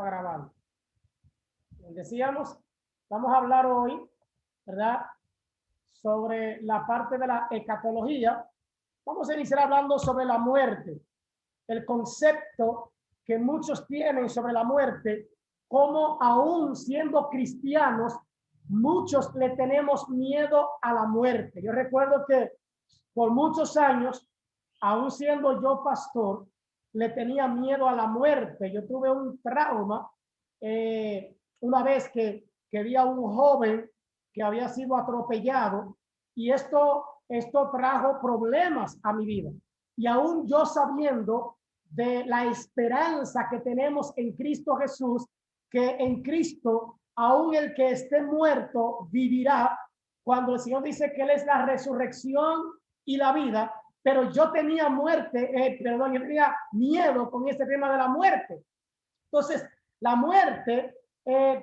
está grabando. Decíamos, vamos a hablar hoy, ¿verdad?, sobre la parte de la escatología. Vamos a iniciar hablando sobre la muerte, el concepto que muchos tienen sobre la muerte, como aún siendo cristianos, muchos le tenemos miedo a la muerte. Yo recuerdo que por muchos años, aún siendo yo pastor, le tenía miedo a la muerte. Yo tuve un trauma una vez que vi a un joven que había sido atropellado, y esto trajo problemas a mi vida. Y aún yo sabiendo de la esperanza que tenemos en Cristo Jesús, que en Cristo aún el que esté muerto vivirá, cuando el Señor dice que Él es la resurrección y la vida, pero yo tenía yo tenía miedo con este tema de la muerte. Entonces, la muerte,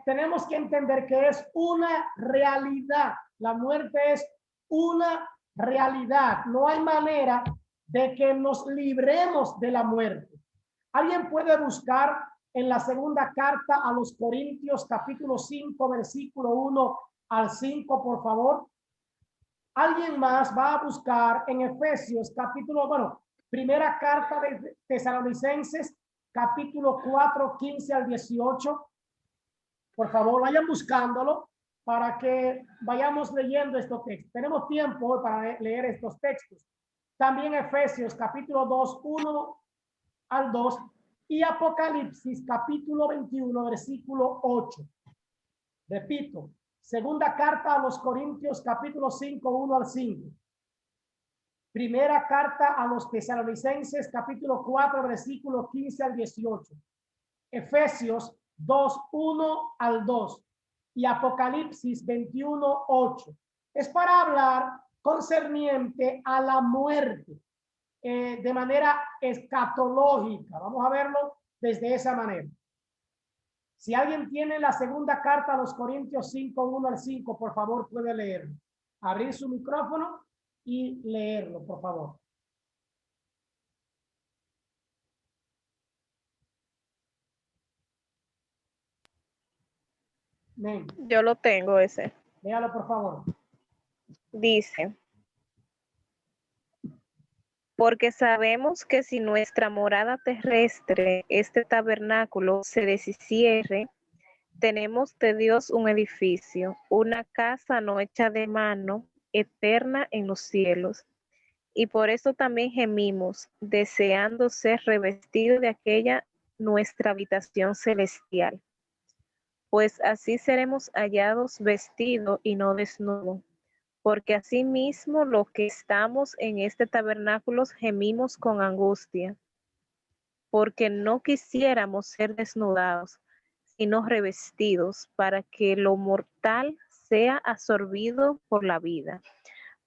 tenemos que entender que es una realidad. La muerte es una realidad. No hay manera de que nos libremos de la muerte. ¿Alguien puede buscar en la segunda carta a los Corintios, capítulo 5, versículo 1 al 5, por favor? Alguien más va a buscar en Efesios, primera carta de Tesalonicenses, capítulo 4, 15 al 18. Por favor, vayan buscándolo para que vayamos leyendo estos textos. Tenemos tiempo para leer estos textos. También Efesios, capítulo 2, 1 al 2, y Apocalipsis, capítulo 21, versículo 8. Repito, segunda carta a los Corintios, capítulo 5, 1 al 5. Primera carta a los Tesalonicenses, capítulo 4, versículo 15 al 18. Efesios 2, 1 al 2. Y Apocalipsis 21, 8. Es para hablar concerniente a la muerte, de manera escatológica. Vamos a verlo desde esa manera. Si alguien tiene la segunda carta a los Corintios 5, 1 al 5, por favor, puede leerlo. Abrir su micrófono y leerlo, por favor. Bien. Yo lo tengo ese. Léalo, por favor. Dice: porque sabemos que si nuestra morada terrestre, este tabernáculo, se deshiciere, tenemos de Dios un edificio, una casa no hecha de mano, eterna en los cielos. Y por eso también gemimos, deseando ser revestidos de aquella nuestra habitación celestial. Pues así seremos hallados vestidos y no desnudos. Porque asimismo los que estamos en este tabernáculo gemimos con angustia, porque no quisiéramos ser desnudados, sino revestidos, para que lo mortal sea absorbido por la vida.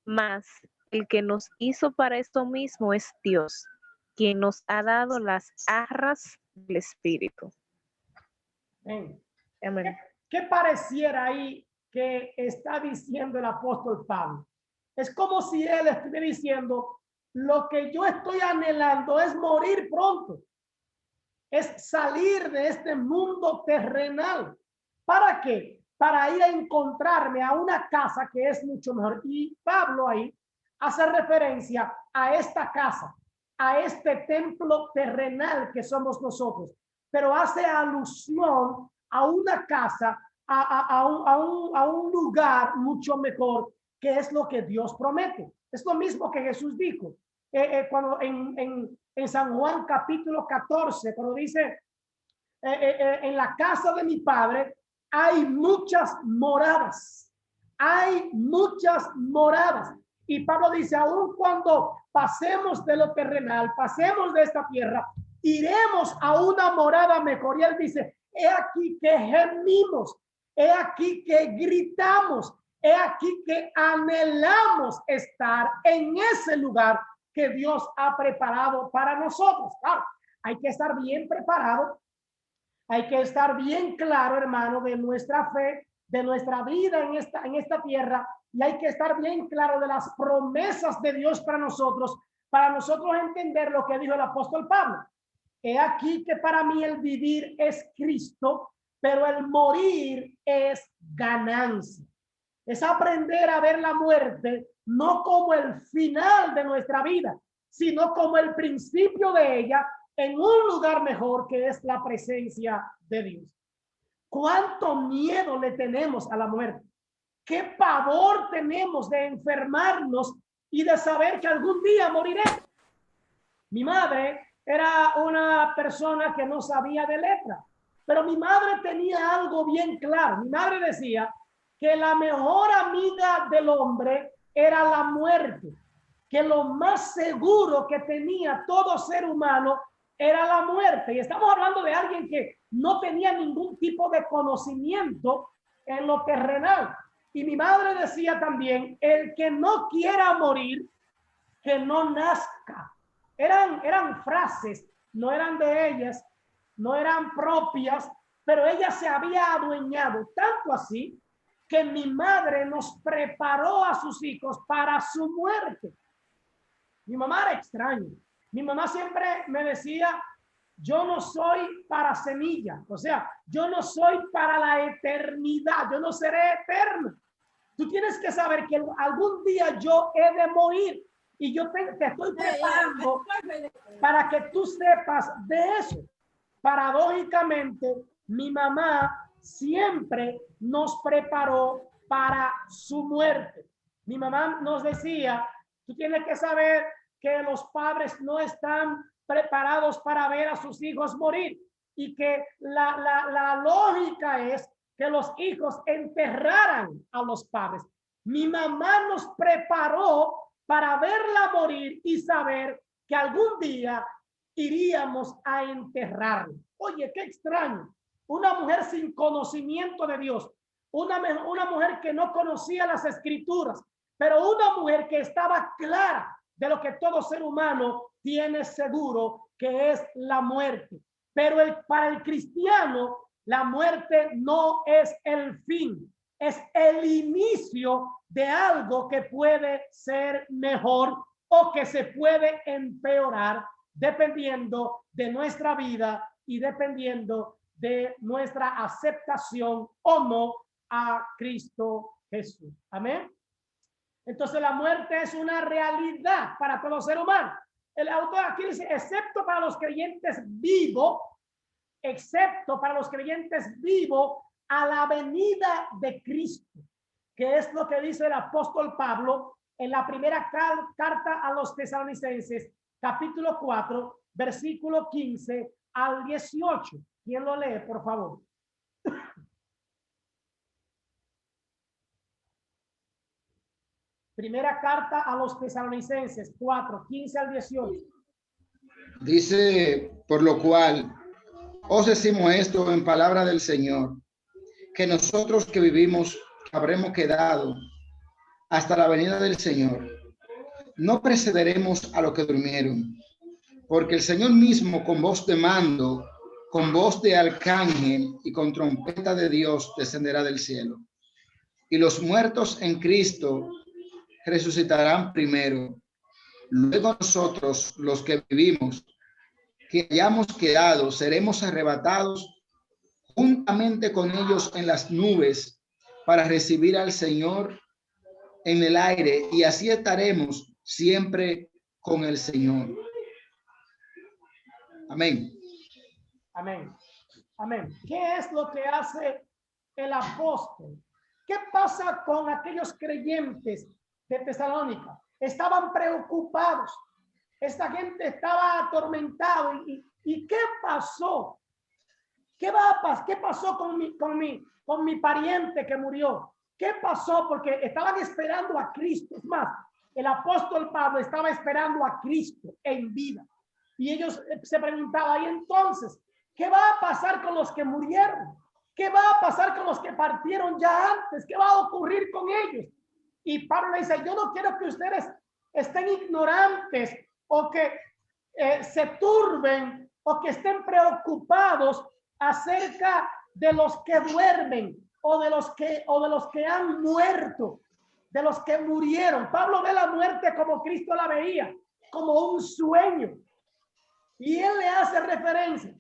Mas el que nos hizo para esto mismo es Dios, quien nos ha dado las arras del Espíritu. Amén. ¿Qué pareciera ahí que está diciendo el apóstol Pablo? Es como si él estuviera diciendo: lo que yo estoy anhelando es morir pronto, es salir de este mundo terrenal. ¿Para qué? Para ir a encontrarme a una casa que es mucho mejor. Y Pablo ahí hace referencia a esta casa, a este templo terrenal que somos nosotros, pero hace alusión a una casa, a un lugar mucho mejor, que es lo que Dios promete. Es lo mismo que Jesús dijo cuando en San Juan capítulo 14, cuando dice en la casa de mi padre hay muchas moradas, hay muchas moradas. Y Pablo dice: aun cuando pasemos de lo terrenal, pasemos de esta tierra, iremos a una morada mejor. Y él dice: he aquí que gemimos, he aquí que gritamos, he aquí que anhelamos estar en ese lugar que Dios ha preparado para nosotros. Claro, hay que estar bien preparado, hay que estar bien claro, hermano, de nuestra fe, de nuestra vida en esta tierra, y hay que estar bien claro de las promesas de Dios para nosotros entender lo que dijo el apóstol Pablo. he aquí que para mí el vivir es Cristo, pero el morir es ganancia. Es aprender a ver la muerte no como el final de nuestra vida, sino como el principio de ella en un lugar mejor, que es la presencia de Dios. ¿Cuánto miedo le tenemos a la muerte? ¿Qué pavor tenemos de enfermarnos y de saber que algún día moriré? Mi madre era una persona que no sabía de letra, pero mi madre tenía algo bien claro. Mi madre decía que la mejor amiga del hombre era la muerte, que lo más seguro que tenía todo ser humano era la muerte. Y estamos hablando de alguien que no tenía ningún tipo de conocimiento en lo terrenal. Y mi madre decía también, el que no quiera morir, que no nazca. Eran frases, no eran de ellas, no eran propias, pero ella se había adueñado, tanto así que mi madre nos preparó a sus hijos para su muerte. Mi mamá era extraña. Mi mamá siempre me decía, yo no soy para semilla, o sea, yo no soy para la eternidad, yo no seré eterno. Tú tienes que saber que algún día yo he de morir y yo te estoy preparando para que tú sepas de eso. Paradójicamente, mi mamá siempre nos preparó para su muerte. Mi mamá nos decía, tú tienes que saber que los padres no están preparados para ver a sus hijos morir y que la lógica es que los hijos enterraran a los padres. Mi mamá nos preparó para verla morir y saber que algún día iríamos a enterrarla. Oye, qué extraño. Una mujer sin conocimiento de Dios, una mujer que no conocía las escrituras, pero una mujer que estaba clara de lo que todo ser humano tiene seguro, que es la muerte. Pero para el cristiano, la muerte no es el fin, es el inicio de algo que puede ser mejor o que se puede empeorar dependiendo de nuestra vida y dependiendo de nuestra aceptación o no a Cristo Jesús. Amén. Entonces la muerte es una realidad para todo ser humano. El autor aquí dice, excepto para los creyentes vivos, a la venida de Cristo, que es lo que dice el apóstol Pablo en la primera carta a los Tesalonicenses, capítulo 4, versículo 15 al 18. ¿Quién lo lee, por favor? Primera carta a los Tesalonicenses 4, 15 al 18. Dice, por lo cual os decimos esto en palabra del Señor, que nosotros que vivimos habremos quedado hasta la venida del Señor, no precederemos a los que durmieron, porque el Señor mismo con voz de mando, con voz de arcángel y con trompeta de Dios descenderá del cielo. Y los muertos en Cristo resucitarán primero. Luego nosotros, los que vivimos, que hayamos quedado, seremos arrebatados juntamente con ellos en las nubes para recibir al Señor en el aire, y así estaremos siempre con el Señor. Amén. Amén. Amén. ¿Qué es lo que hace el apóstol? ¿Qué pasa con aquellos creyentes de Tesalónica? Estaban preocupados. Esta gente estaba atormentada. ¿Y qué pasó? ¿Qué pasó con mi pariente que murió? ¿Qué pasó? Porque estaban esperando a Cristo. Es más, el apóstol Pablo estaba esperando a Cristo en vida. Y ellos se preguntaban, ¿y entonces qué va a pasar con los que murieron? ¿Qué va a pasar con los que partieron ya antes? ¿Qué va a ocurrir con ellos? Y Pablo le dice, yo no quiero que ustedes estén ignorantes o que se turben o que estén preocupados acerca de los que duermen o de los que han muerto, de los que murieron. Pablo ve la muerte como Cristo la veía, como un sueño. Y él le hace referencia.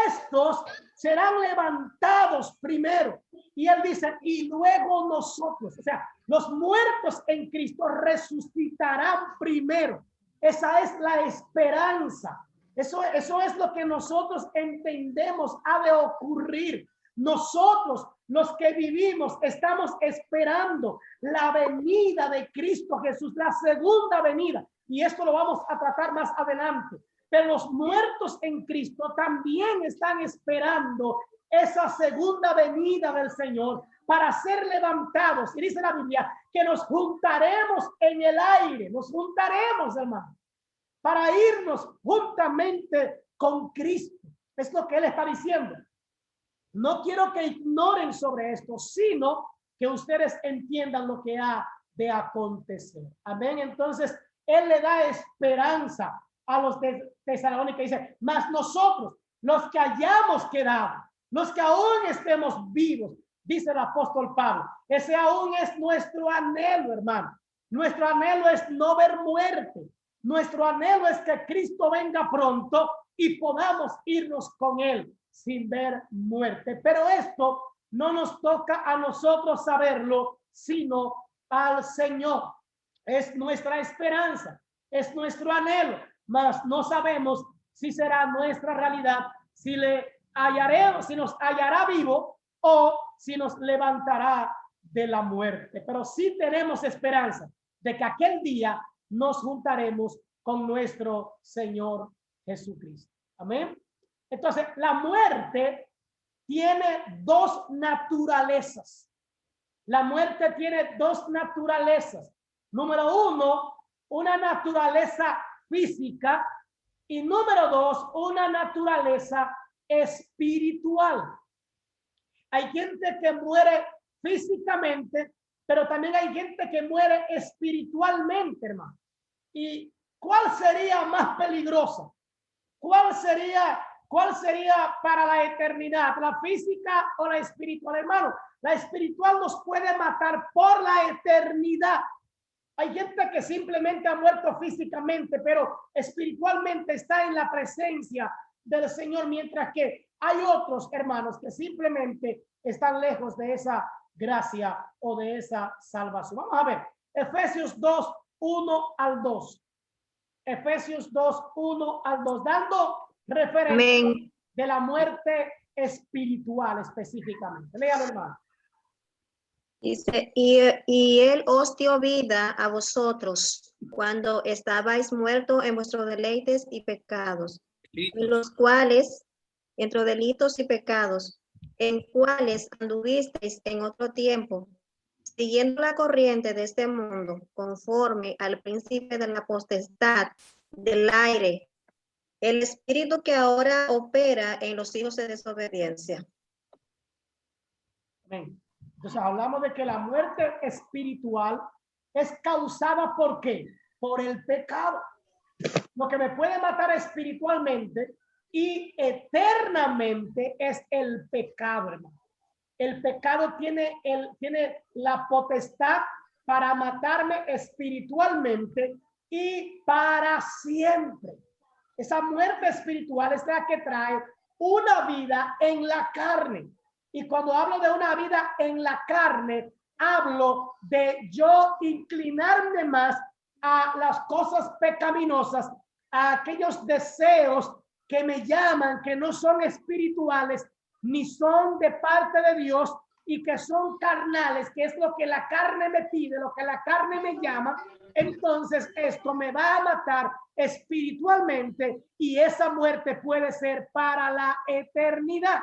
Estos serán levantados primero. Y él dice, y luego nosotros, o sea, los muertos en Cristo resucitarán primero. Esa es la esperanza. Eso es lo que nosotros entendemos ha de ocurrir. Nosotros, los que vivimos, estamos esperando la venida de Cristo Jesús, la segunda venida. Y esto lo vamos a tratar más adelante. Pero los muertos en Cristo también están esperando esa segunda venida del Señor para ser levantados. Y dice la Biblia que nos juntaremos en el aire, nos juntaremos, hermano, para irnos juntamente con Cristo. Es lo que él está diciendo. No quiero que ignoren sobre esto, sino que ustedes entiendan lo que ha de acontecer. Amén. Entonces, él le da esperanza a los de Tesalónica. Dice, mas nosotros, los que hayamos quedado, los que aún estemos vivos, dice el apóstol Pablo, ese aún es nuestro anhelo, hermano. Nuestro anhelo es no ver muerte. Nuestro anhelo es que Cristo venga pronto y podamos irnos con él sin ver muerte. Pero esto no nos toca a nosotros saberlo, sino al Señor. Es nuestra esperanza, es nuestro anhelo, mas no sabemos si será nuestra realidad, si le hallaremos, si nos hallará vivo o si nos levantará de la muerte. Pero sí tenemos esperanza de que aquel día nos juntaremos con nuestro Señor Jesucristo. Amén. Entonces, la muerte tiene dos naturalezas. La muerte tiene dos naturalezas. Número uno, una naturaleza física, y número dos, una naturaleza espiritual. Hay gente que muere físicamente, pero también hay gente que muere espiritualmente, hermano. ¿Y cuál sería más peligrosa? ¿Cuál sería para la eternidad? ¿La física o la espiritual, hermano? La espiritual nos puede matar por la eternidad. Hay gente que simplemente ha muerto físicamente, pero espiritualmente está en la presencia del Señor, mientras que hay otros hermanos que simplemente están lejos de esa gracia o de esa salvación. Vamos a ver, Efesios 2, 1 al 2. Efesios 2, 1 al 2, dando referencia Amén. de la muerte espiritual específicamente. Léalo, hermano. Dice, y él os dio vida a vosotros cuando estabais muertos en vuestros deleites y pecados, en los cuales, entre delitos y pecados, en cuales anduvisteis en otro tiempo, siguiendo la corriente de este mundo, conforme al príncipe de la potestad del aire, el espíritu que ahora opera en los hijos de desobediencia. Amén. Entonces hablamos de que la muerte espiritual es causada ¿por qué? Por el pecado. Lo que me puede matar espiritualmente y eternamente es el pecado, hermano. El pecado tiene la potestad para matarme espiritualmente y para siempre. Esa muerte espiritual es la que trae una vida en la carne. Y cuando hablo de una vida en la carne, hablo de yo inclinarme más a las cosas pecaminosas, a aquellos deseos que me llaman, que no son espirituales, ni son de parte de Dios, y que son carnales, que es lo que la carne me pide, lo que la carne me llama. Entonces esto me va a matar espiritualmente, y esa muerte puede ser para la eternidad.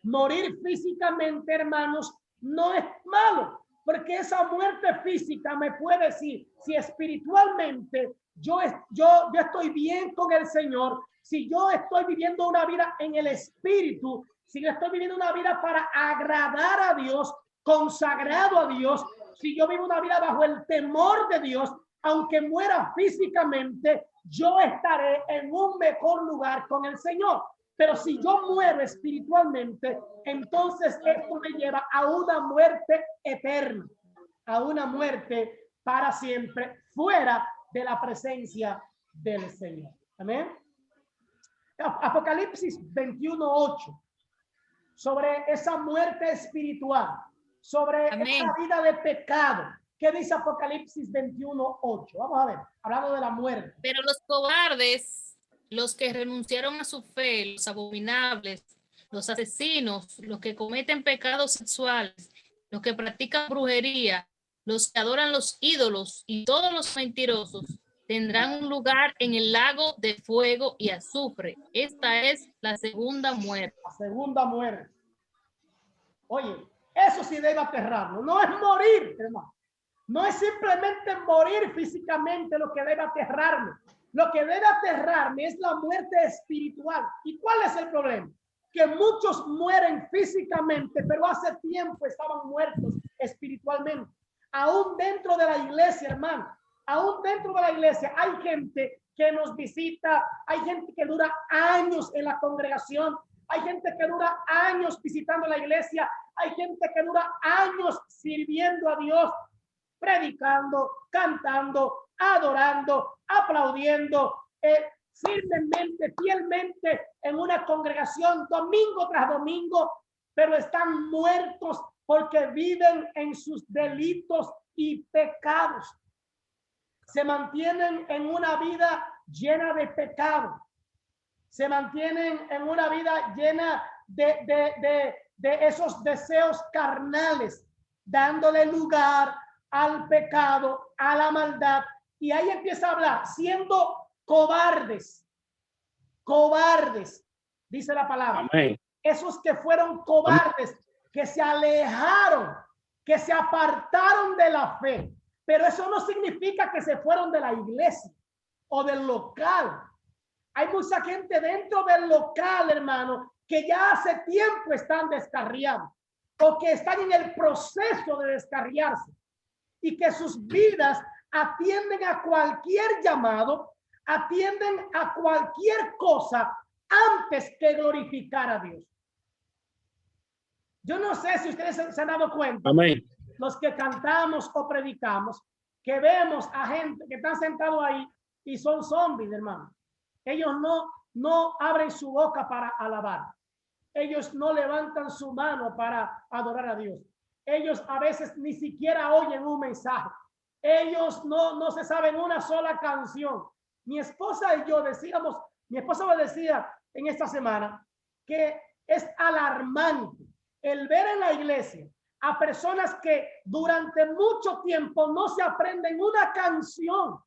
Morir físicamente, hermanos, no es malo, porque esa muerte física me puede decir si espiritualmente yo estoy bien con el Señor, si yo estoy viviendo una vida en el espíritu, si yo estoy viviendo una vida para agradar a Dios, consagrado a Dios, si yo vivo una vida bajo el temor de Dios, aunque muera físicamente, yo estaré en un mejor lugar con el Señor. Pero si yo muero espiritualmente, entonces esto me lleva a una muerte eterna, a una muerte para siempre, fuera de la presencia del Señor. Amén. Apocalipsis 21:8, sobre esa muerte espiritual, sobre esa vida de pecado. ¿Qué dice Apocalipsis 21:8? Vamos a ver, hablando de la muerte. Pero los cobardes, los que renunciaron a su fe, los abominables, los asesinos, los que cometen pecados sexuales, los que practican brujería, los que adoran los ídolos y todos los mentirosos, tendrán un lugar en el lago de fuego y azufre. Esta es la segunda muerte. La segunda muerte. Oye, eso sí debe aterrarnos. No es morir, hermano. No es simplemente morir físicamente lo que debe aterrarme. Lo que debe aterrarme es la muerte espiritual. ¿Y cuál es el problema? Que muchos mueren físicamente, pero hace tiempo estaban muertos espiritualmente. Aún dentro de la iglesia, hermano. Aún dentro de la iglesia hay gente que nos visita, hay gente que dura años en la congregación, hay gente que dura años visitando la iglesia, hay gente que dura años sirviendo a Dios, predicando, cantando, adorando, aplaudiendo, firmemente, fielmente en una congregación domingo tras domingo, pero están muertos porque viven en sus delitos y pecados. Se mantienen en una vida llena de pecado. Se mantienen en una vida llena de esos deseos carnales, dándole lugar al pecado, a la maldad. Y ahí empieza a hablar, siendo cobardes. Cobardes, dice la palabra. Amén. Esos que fueron cobardes, que se alejaron, que se apartaron de la fe. Pero eso no significa que se fueron de la iglesia o del local. Hay mucha gente dentro del local, hermano, que ya hace tiempo están descarriados o que están en el proceso de descarriarse y que sus vidas atienden a cualquier llamado, atienden a cualquier cosa antes que glorificar a Dios. Yo no sé si ustedes se han dado cuenta. Amén. Los que cantamos o predicamos, que vemos a gente que están sentados ahí y son zombies, hermano. Ellos no abren su boca para alabar. Ellos no levantan su mano para adorar a Dios. Ellos a veces ni siquiera oyen un mensaje. Ellos no se saben una sola canción. Mi esposa y yo decíamos, mi esposa me decía en esta semana que es alarmante el ver en la iglesia a personas que durante mucho tiempo no se aprenden una canción,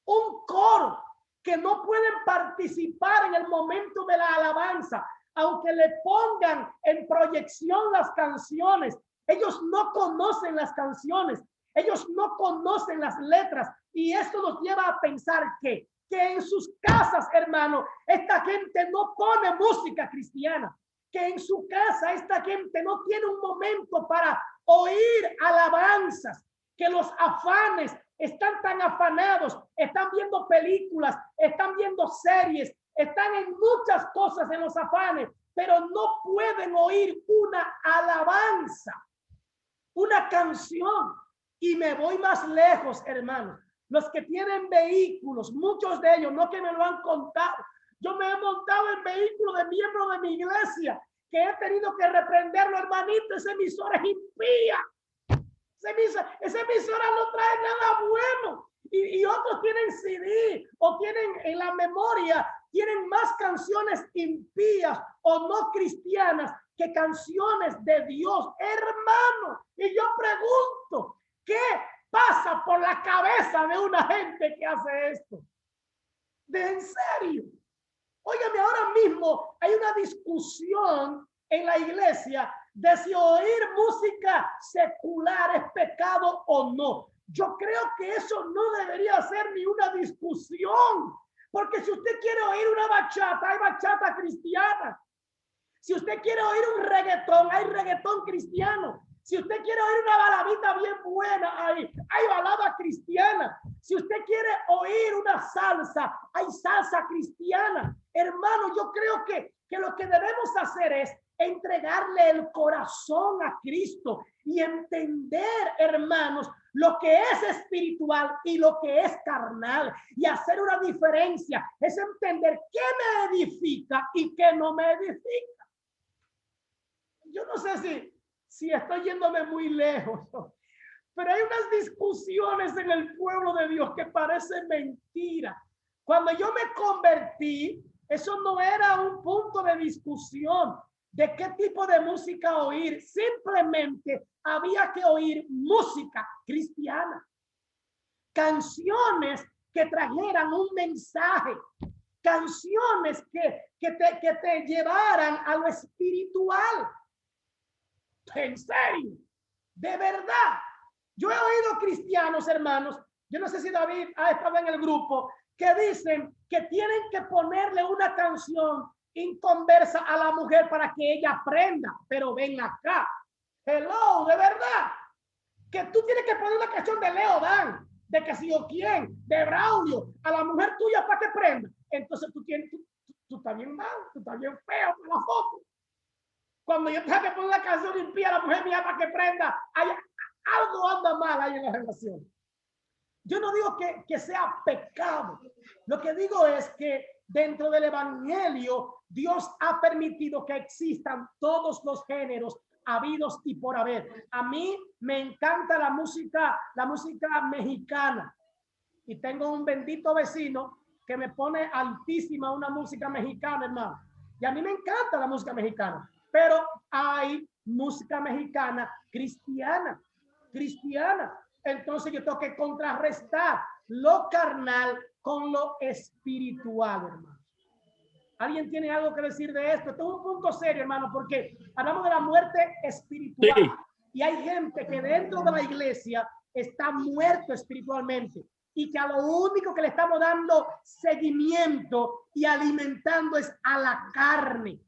un coro, que no pueden participar en el momento de la alabanza, aunque le pongan en proyección las canciones. Ellos no conocen las canciones, ellos no conocen las letras, y esto nos lleva a pensar que en sus casas, hermano, esta gente no pone música cristiana, que en su casa esta gente no tiene un momento para oír alabanzas, que los afanes están tan afanados, están viendo películas, están viendo series, están en muchas cosas en los afanes, pero no pueden oír una alabanza, una canción. Y me voy más lejos, hermanos. Los que tienen vehículos, muchos de ellos, no que me lo han contado, yo me he montado en vehículos de miembros de mi iglesia que he tenido que reprenderlo, hermanito, esa emisora es impía. Esa emisora no trae nada bueno. Y otros tienen CD o tienen en la memoria, tienen más canciones impías o no cristianas que canciones de Dios, hermano. Y yo pregunto, ¿qué pasa por la cabeza de una gente que hace esto? ¿En serio? Óigame, ahora mismo hay una discusión en la iglesia de si oír música secular es pecado o no. Yo creo que eso no debería ser ni una discusión, porque si usted quiere oír una bachata, hay bachata cristiana. Si usted quiere oír un reggaetón, hay reggaetón cristiano. Si usted quiere oír una baladita bien buena, hay balada cristiana. Si usted quiere oír una salsa, hay salsa cristiana. Hermano, yo creo que lo que debemos hacer es entregarle el corazón a Cristo y entender, hermanos, lo que es espiritual y lo que es carnal. Y hacer una diferencia es entender qué me edifica y qué no me edifica. Yo no sé si estoy yéndome muy lejos, pero hay unas discusiones en el pueblo de Dios que parecen mentira. Cuando yo me convertí, eso no era un punto de discusión de qué tipo de música oír. Simplemente había que oír música cristiana. Canciones que trajeran un mensaje. Canciones que te llevaran a lo espiritual. En serio, de verdad. Yo he oído cristianos, hermanos, yo no sé si David ha estado en el grupo, que dicen que tienen que ponerle una canción inconversa a la mujer para que ella aprenda. Pero ven acá. Hello, de verdad. Que tú tienes que poner una canción de Leo Dan, de que si o quién, de Braulio, a la mujer tuya para que aprenda. Entonces tú estás bien mal, tú estás bien feo con la foto. Cuando yo tengo que poner una canción impía a la mujer mía para que aprenda, algo anda mal ahí en la relación. Yo no digo que sea pecado. Lo que digo es que dentro del evangelio, Dios ha permitido que existan todos los géneros habidos y por haber. A mí me encanta la música mexicana. Y tengo un bendito vecino que me pone altísima una música mexicana, hermano. Y a mí me encanta la música mexicana. Pero hay música mexicana cristiana. Entonces yo tengo que contrarrestar lo carnal con lo espiritual, hermano. ¿Alguien tiene algo que decir de esto? Esto es un punto serio, hermano, porque hablamos de la muerte espiritual. Sí. Y hay gente que dentro de la iglesia está muerto espiritualmente y que a lo único que le estamos dando seguimiento y alimentando es a la carne,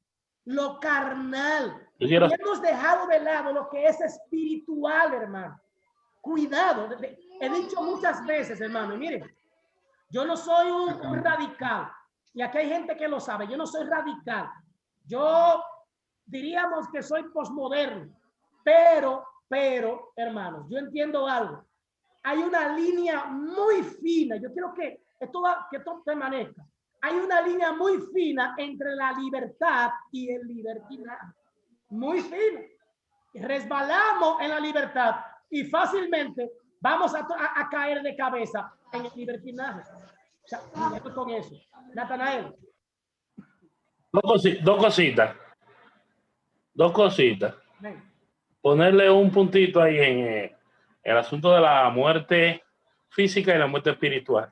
lo carnal. Y hemos dejado de lado lo que es espiritual, hermano. Cuidado, he dicho muchas veces, hermano, y miren, yo no soy un radical, y aquí hay gente que lo sabe, yo no soy radical, yo diríamos que soy posmoderno, pero, hermanos, yo entiendo algo, hay una línea muy fina, yo quiero que esto permanezca, hay una línea muy fina entre la libertad y el libertinaje, muy fina, resbalamos en la libertad, y fácilmente vamos a caer de cabeza en el libertinaje. O sea, con eso. Natanael. Dos cositas. Ponerle un puntito ahí en el asunto de la muerte física y la muerte espiritual.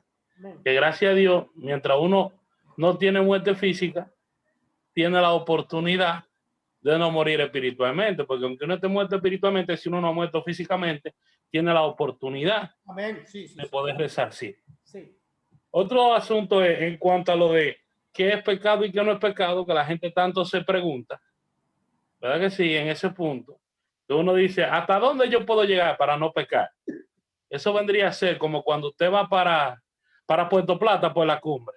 Que gracias a Dios, mientras uno no tiene muerte física, tiene la oportunidad de no morir espiritualmente, porque aunque uno esté muerto espiritualmente, si uno no ha muerto físicamente, tiene la oportunidad de poder resarcir. Sí. Otro asunto es en cuanto a lo de qué es pecado y qué no es pecado, que la gente tanto se pregunta, ¿verdad que sí? En ese punto, uno dice, ¿hasta dónde yo puedo llegar para no pecar? Eso vendría a ser como cuando usted va para Puerto Plata por la cumbre.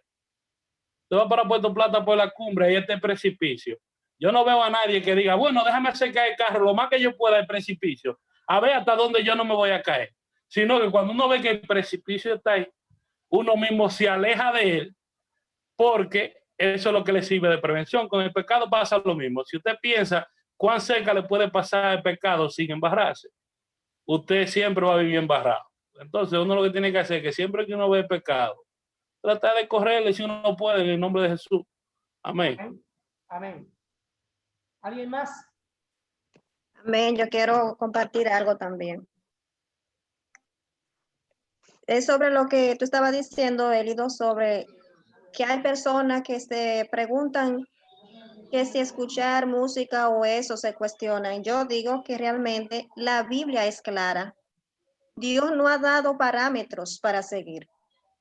Usted va para Puerto Plata por la cumbre y este precipicio. Yo no veo a nadie que diga, bueno, déjame acercar el carro lo más que yo pueda al precipicio, a ver hasta dónde yo no me voy a caer. Sino que cuando uno ve que el precipicio está ahí, uno mismo se aleja de él, porque eso es lo que le sirve de prevención. Con el pecado pasa lo mismo. Si usted piensa cuán cerca le puede pasar el pecado sin embarrarse, usted siempre va a vivir embarrado. Entonces uno lo que tiene que hacer es que siempre que uno ve el pecado, tratar de correrle si uno puede en el nombre de Jesús. Amén. Amén. ¿Alguien más? Amén. Yo quiero compartir algo también. Es sobre lo que tú estabas diciendo, Elido, sobre que hay personas que se preguntan que si escuchar música o eso se cuestionan. Yo digo que realmente la Biblia es clara. Dios no ha dado parámetros para seguir.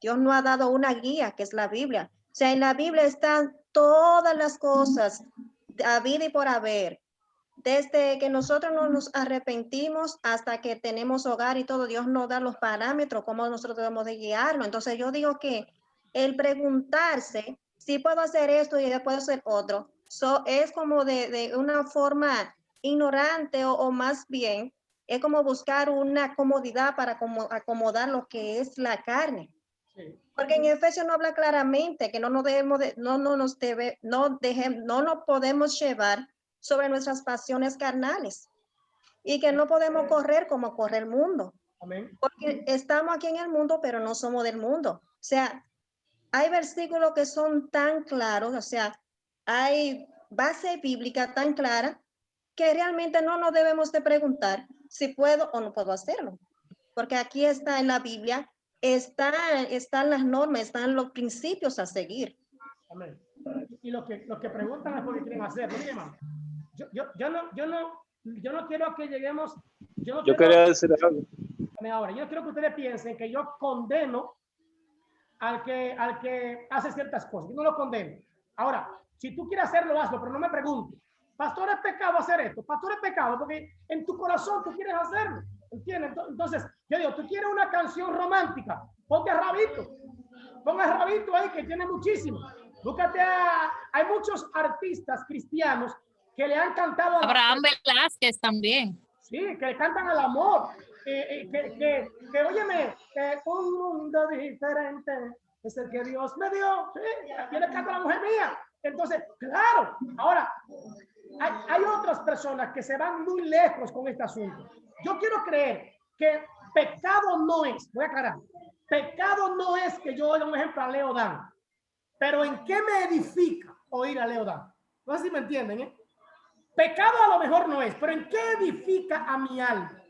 Dios no ha dado una guía, que es la Biblia. O sea, en la Biblia están todas las cosas, habido y por haber. Desde que nosotros no nos arrepentimos hasta que tenemos hogar y todo, Dios nos da los parámetros, cómo nosotros debemos de guiarnos. Entonces yo digo que el preguntarse si puedo hacer esto y después hacer otro, es como de una forma ignorante o más bien es como buscar una comodidad para acomodar lo que es la carne. Sí. Porque en Efesios no habla claramente que no nos podemos llevar sobre nuestras pasiones carnales y que no podemos correr como corre el mundo. Amén. Porque estamos aquí en el mundo, pero no somos del mundo. O sea, hay versículos que son tan claros, o sea, hay base bíblica tan clara que realmente no nos debemos de preguntar si puedo o no puedo hacerlo. Porque aquí está en la Biblia, están las normas, están los principios a seguir. Amén. Y los que preguntan es porque quieren hacer. Mire, hermano, yo no quiero que lleguemos. Yo quería decir algo. Ahora, yo no quiero que ustedes piensen que yo condeno al que hace ciertas cosas. Yo no lo condeno. Ahora, si tú quieres hacerlo, hazlo, pero no me preguntes. Pastor, ¿es pecado hacer esto? Pastor, es pecado porque en tu corazón tú quieres hacerlo. ¿Entiendes? Entonces, yo digo, tú quieres una canción romántica, ponte a Rabito. Pon a Rabito ahí, que tiene muchísimo. Búscate hay muchos artistas cristianos que le han cantado a Abraham Velázquez también. Sí, que le cantan al amor. Óyeme, un mundo diferente es el que Dios me dio. Sí, yo le canto a la mujer mía. Entonces, claro, ahora, hay otras personas que se van muy lejos con este asunto. Yo quiero creer que pecado no es, voy a aclarar, pecado no es que yo oiga un ejemplo a Leo Dan, pero ¿en qué me edifica oír a Leo Dan? No sé si me entienden, ¿eh? Pecado a lo mejor no es, pero ¿en qué edifica a mi alma?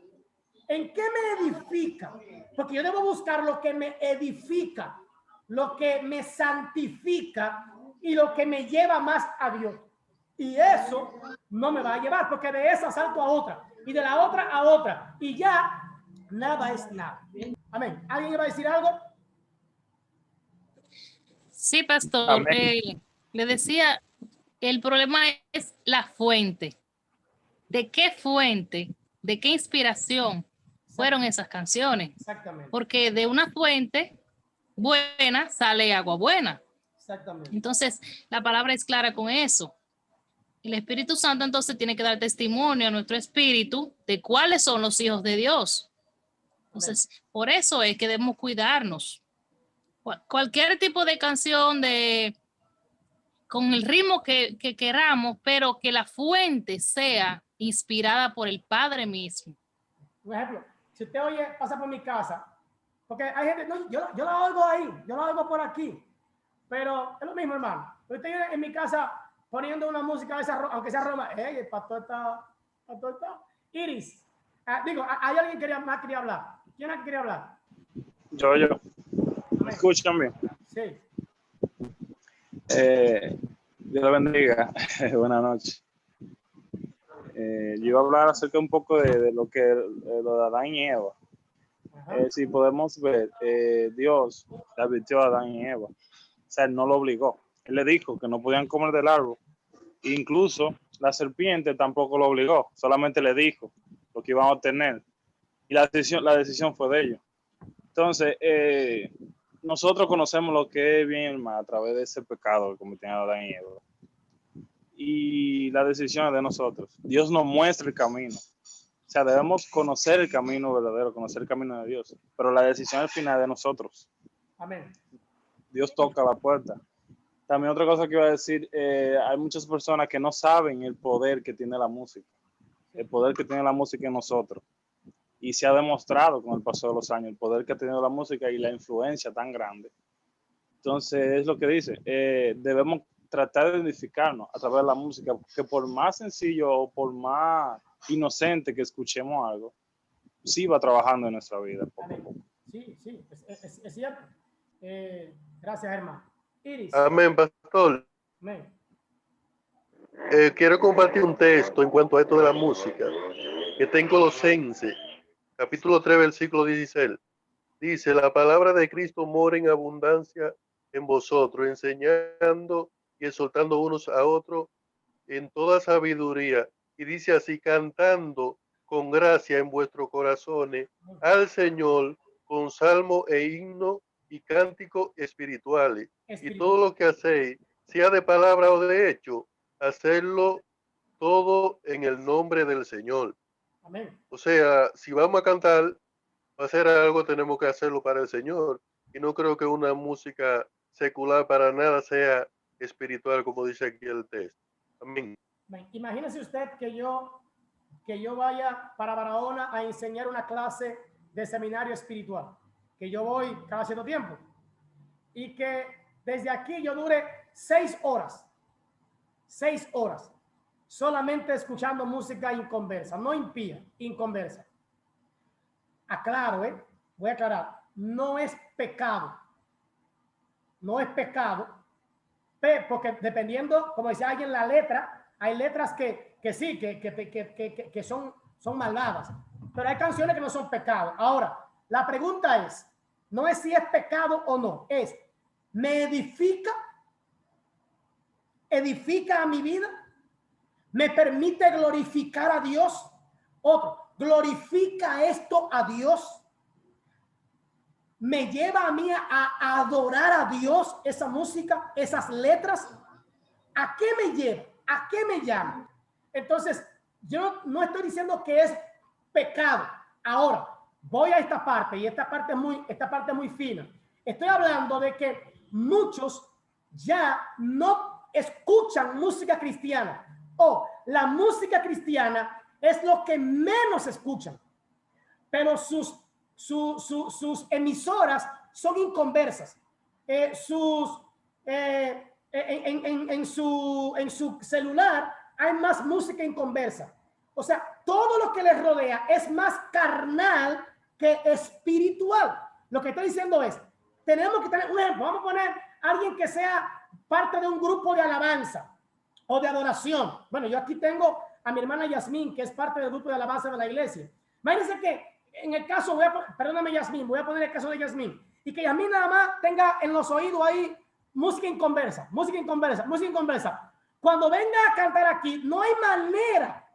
¿En qué me edifica? Porque yo debo buscar lo que me edifica, lo que me santifica y lo que me lleva más a Dios. Y eso no me va a llevar, porque de esa salto a otra, y de la otra a otra, y ya nada es nada. Amén. ¿Alguien iba a decir algo? Sí, pastor. Le decía, el problema es la fuente. ¿De qué fuente, de qué inspiración fueron esas canciones? Exactamente. Porque de una fuente buena sale agua buena. Exactamente. Entonces, la palabra es clara con eso. El Espíritu Santo entonces tiene que dar testimonio a nuestro espíritu de cuáles son los hijos de Dios. Entonces, por eso es que debemos cuidarnos. Cualquier tipo de canción con el ritmo que queramos, pero que la fuente sea inspirada por el Padre mismo. Por ejemplo, si usted pasa por mi casa, porque hay gente, no, yo la oigo ahí, yo la oigo por aquí, pero es lo mismo, hermano. Usted en mi casa poniendo una música de esa, aunque sea Roma, el pastor está. Iris, hay alguien que quería hablar. ¿Quién quería hablar? Yo. Escúchame. Sí. Dios la bendiga. Buenas noches. Yo iba a hablar acerca un poco de lo de Adán y Eva. Si podemos ver, Dios le advirtió a Adán y Eva. O sea, él no lo obligó. Él le dijo que no podían comer del árbol. Incluso la serpiente tampoco lo obligó. Solamente le dijo lo que iban a obtener. Y la decisión fue de ellos. Entonces, nosotros conocemos lo que es bien y el mal a través de ese pecado que cometieron Adán y Eva. Y la decisión es de nosotros. Dios nos muestra el camino. O sea, debemos conocer el camino verdadero, conocer el camino de Dios. Pero la decisión al final es de nosotros. Amén. Dios toca la puerta. También otra cosa que iba a decir, hay muchas personas que no saben el poder que tiene la música. El poder que tiene la música en nosotros. Y se ha demostrado con el paso de los años el poder que ha tenido la música y la influencia tan grande. Entonces, es lo que dice, debemos tratar de identificarnos a través de la música, que por más sencillo o por más inocente que escuchemos algo, sí va trabajando en nuestra vida poco a poco. Sí, es cierto. Gracias, hermano. Iris. Amén, pastor. Amén. Quiero compartir un texto en cuanto a esto de la música, que está en Colosenses, capítulo 3, versículo 16. Dice, la palabra de Cristo mora en abundancia en vosotros, enseñando y exhortando unos a otros en toda sabiduría. Y dice así, cantando con gracia en vuestros corazones al Señor con salmo e himno y cánticos espirituales. Y todo lo que hacéis, sea de palabra o de hecho, hacerlo todo en el nombre del Señor, Amén. O sea, si vamos a cantar, para hacer algo tenemos que hacerlo para el Señor. Y no creo que una música secular para nada sea espiritual, como dice aquí el texto. Amén. Imagínese usted que yo vaya para Barahona a enseñar una clase de seminario espiritual, que yo voy cada cierto tiempo, y que desde aquí yo dure 6 horas, solamente escuchando música inconversa, no impía, inconversa. Aclaro, voy a aclarar, no es pecado, porque dependiendo, como decía alguien, la letra, hay letras que sí, que son malvadas, pero hay canciones que no son pecado. Ahora, la pregunta es, no es si es pecado o no, es, ¿me edifica a mi vida? ¿Me permite glorificar a Dios? Otro, ¿glorifica esto a Dios? ¿Me lleva a mí a adorar a Dios esa música, esas letras? ¿A qué me lleva? ¿A qué me llama? Entonces, yo no estoy diciendo que es pecado. Ahora, voy a esta parte, y esta parte es muy fina. Estoy hablando de que muchos ya no escuchan música cristiana, o la música cristiana es lo que menos escuchan, pero sus emisoras son inconversas. En su celular hay más música inconversa. O sea, todo lo que les rodea es más carnal que espiritual. Lo que estoy diciendo es, tenemos que tener un ejemplo. Vamos a poner a alguien que sea parte de un grupo de alabanza o de adoración. Bueno, yo aquí tengo a mi hermana Yasmín, que es parte del grupo de alabanza de la iglesia. Imagínense que en el caso, perdóname Yasmín, voy a poner el caso de Yasmín, y que Yasmín nada más tenga en los oídos ahí música inconversa. Cuando venga a cantar aquí, no hay manera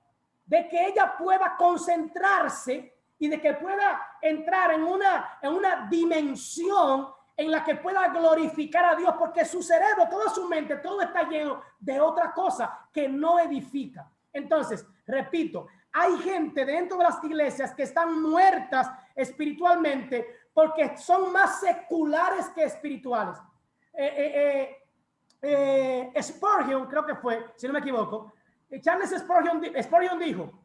de que ella pueda concentrarse y de que pueda entrar en una dimensión en la que pueda glorificar a Dios, porque su cerebro, toda su mente, todo está lleno de otra cosa que no edifica. Entonces, repito, hay gente dentro de las iglesias que están muertas espiritualmente porque son más seculares que espirituales. Spurgeon, creo que fue, si no me equivoco, Charles Spurgeon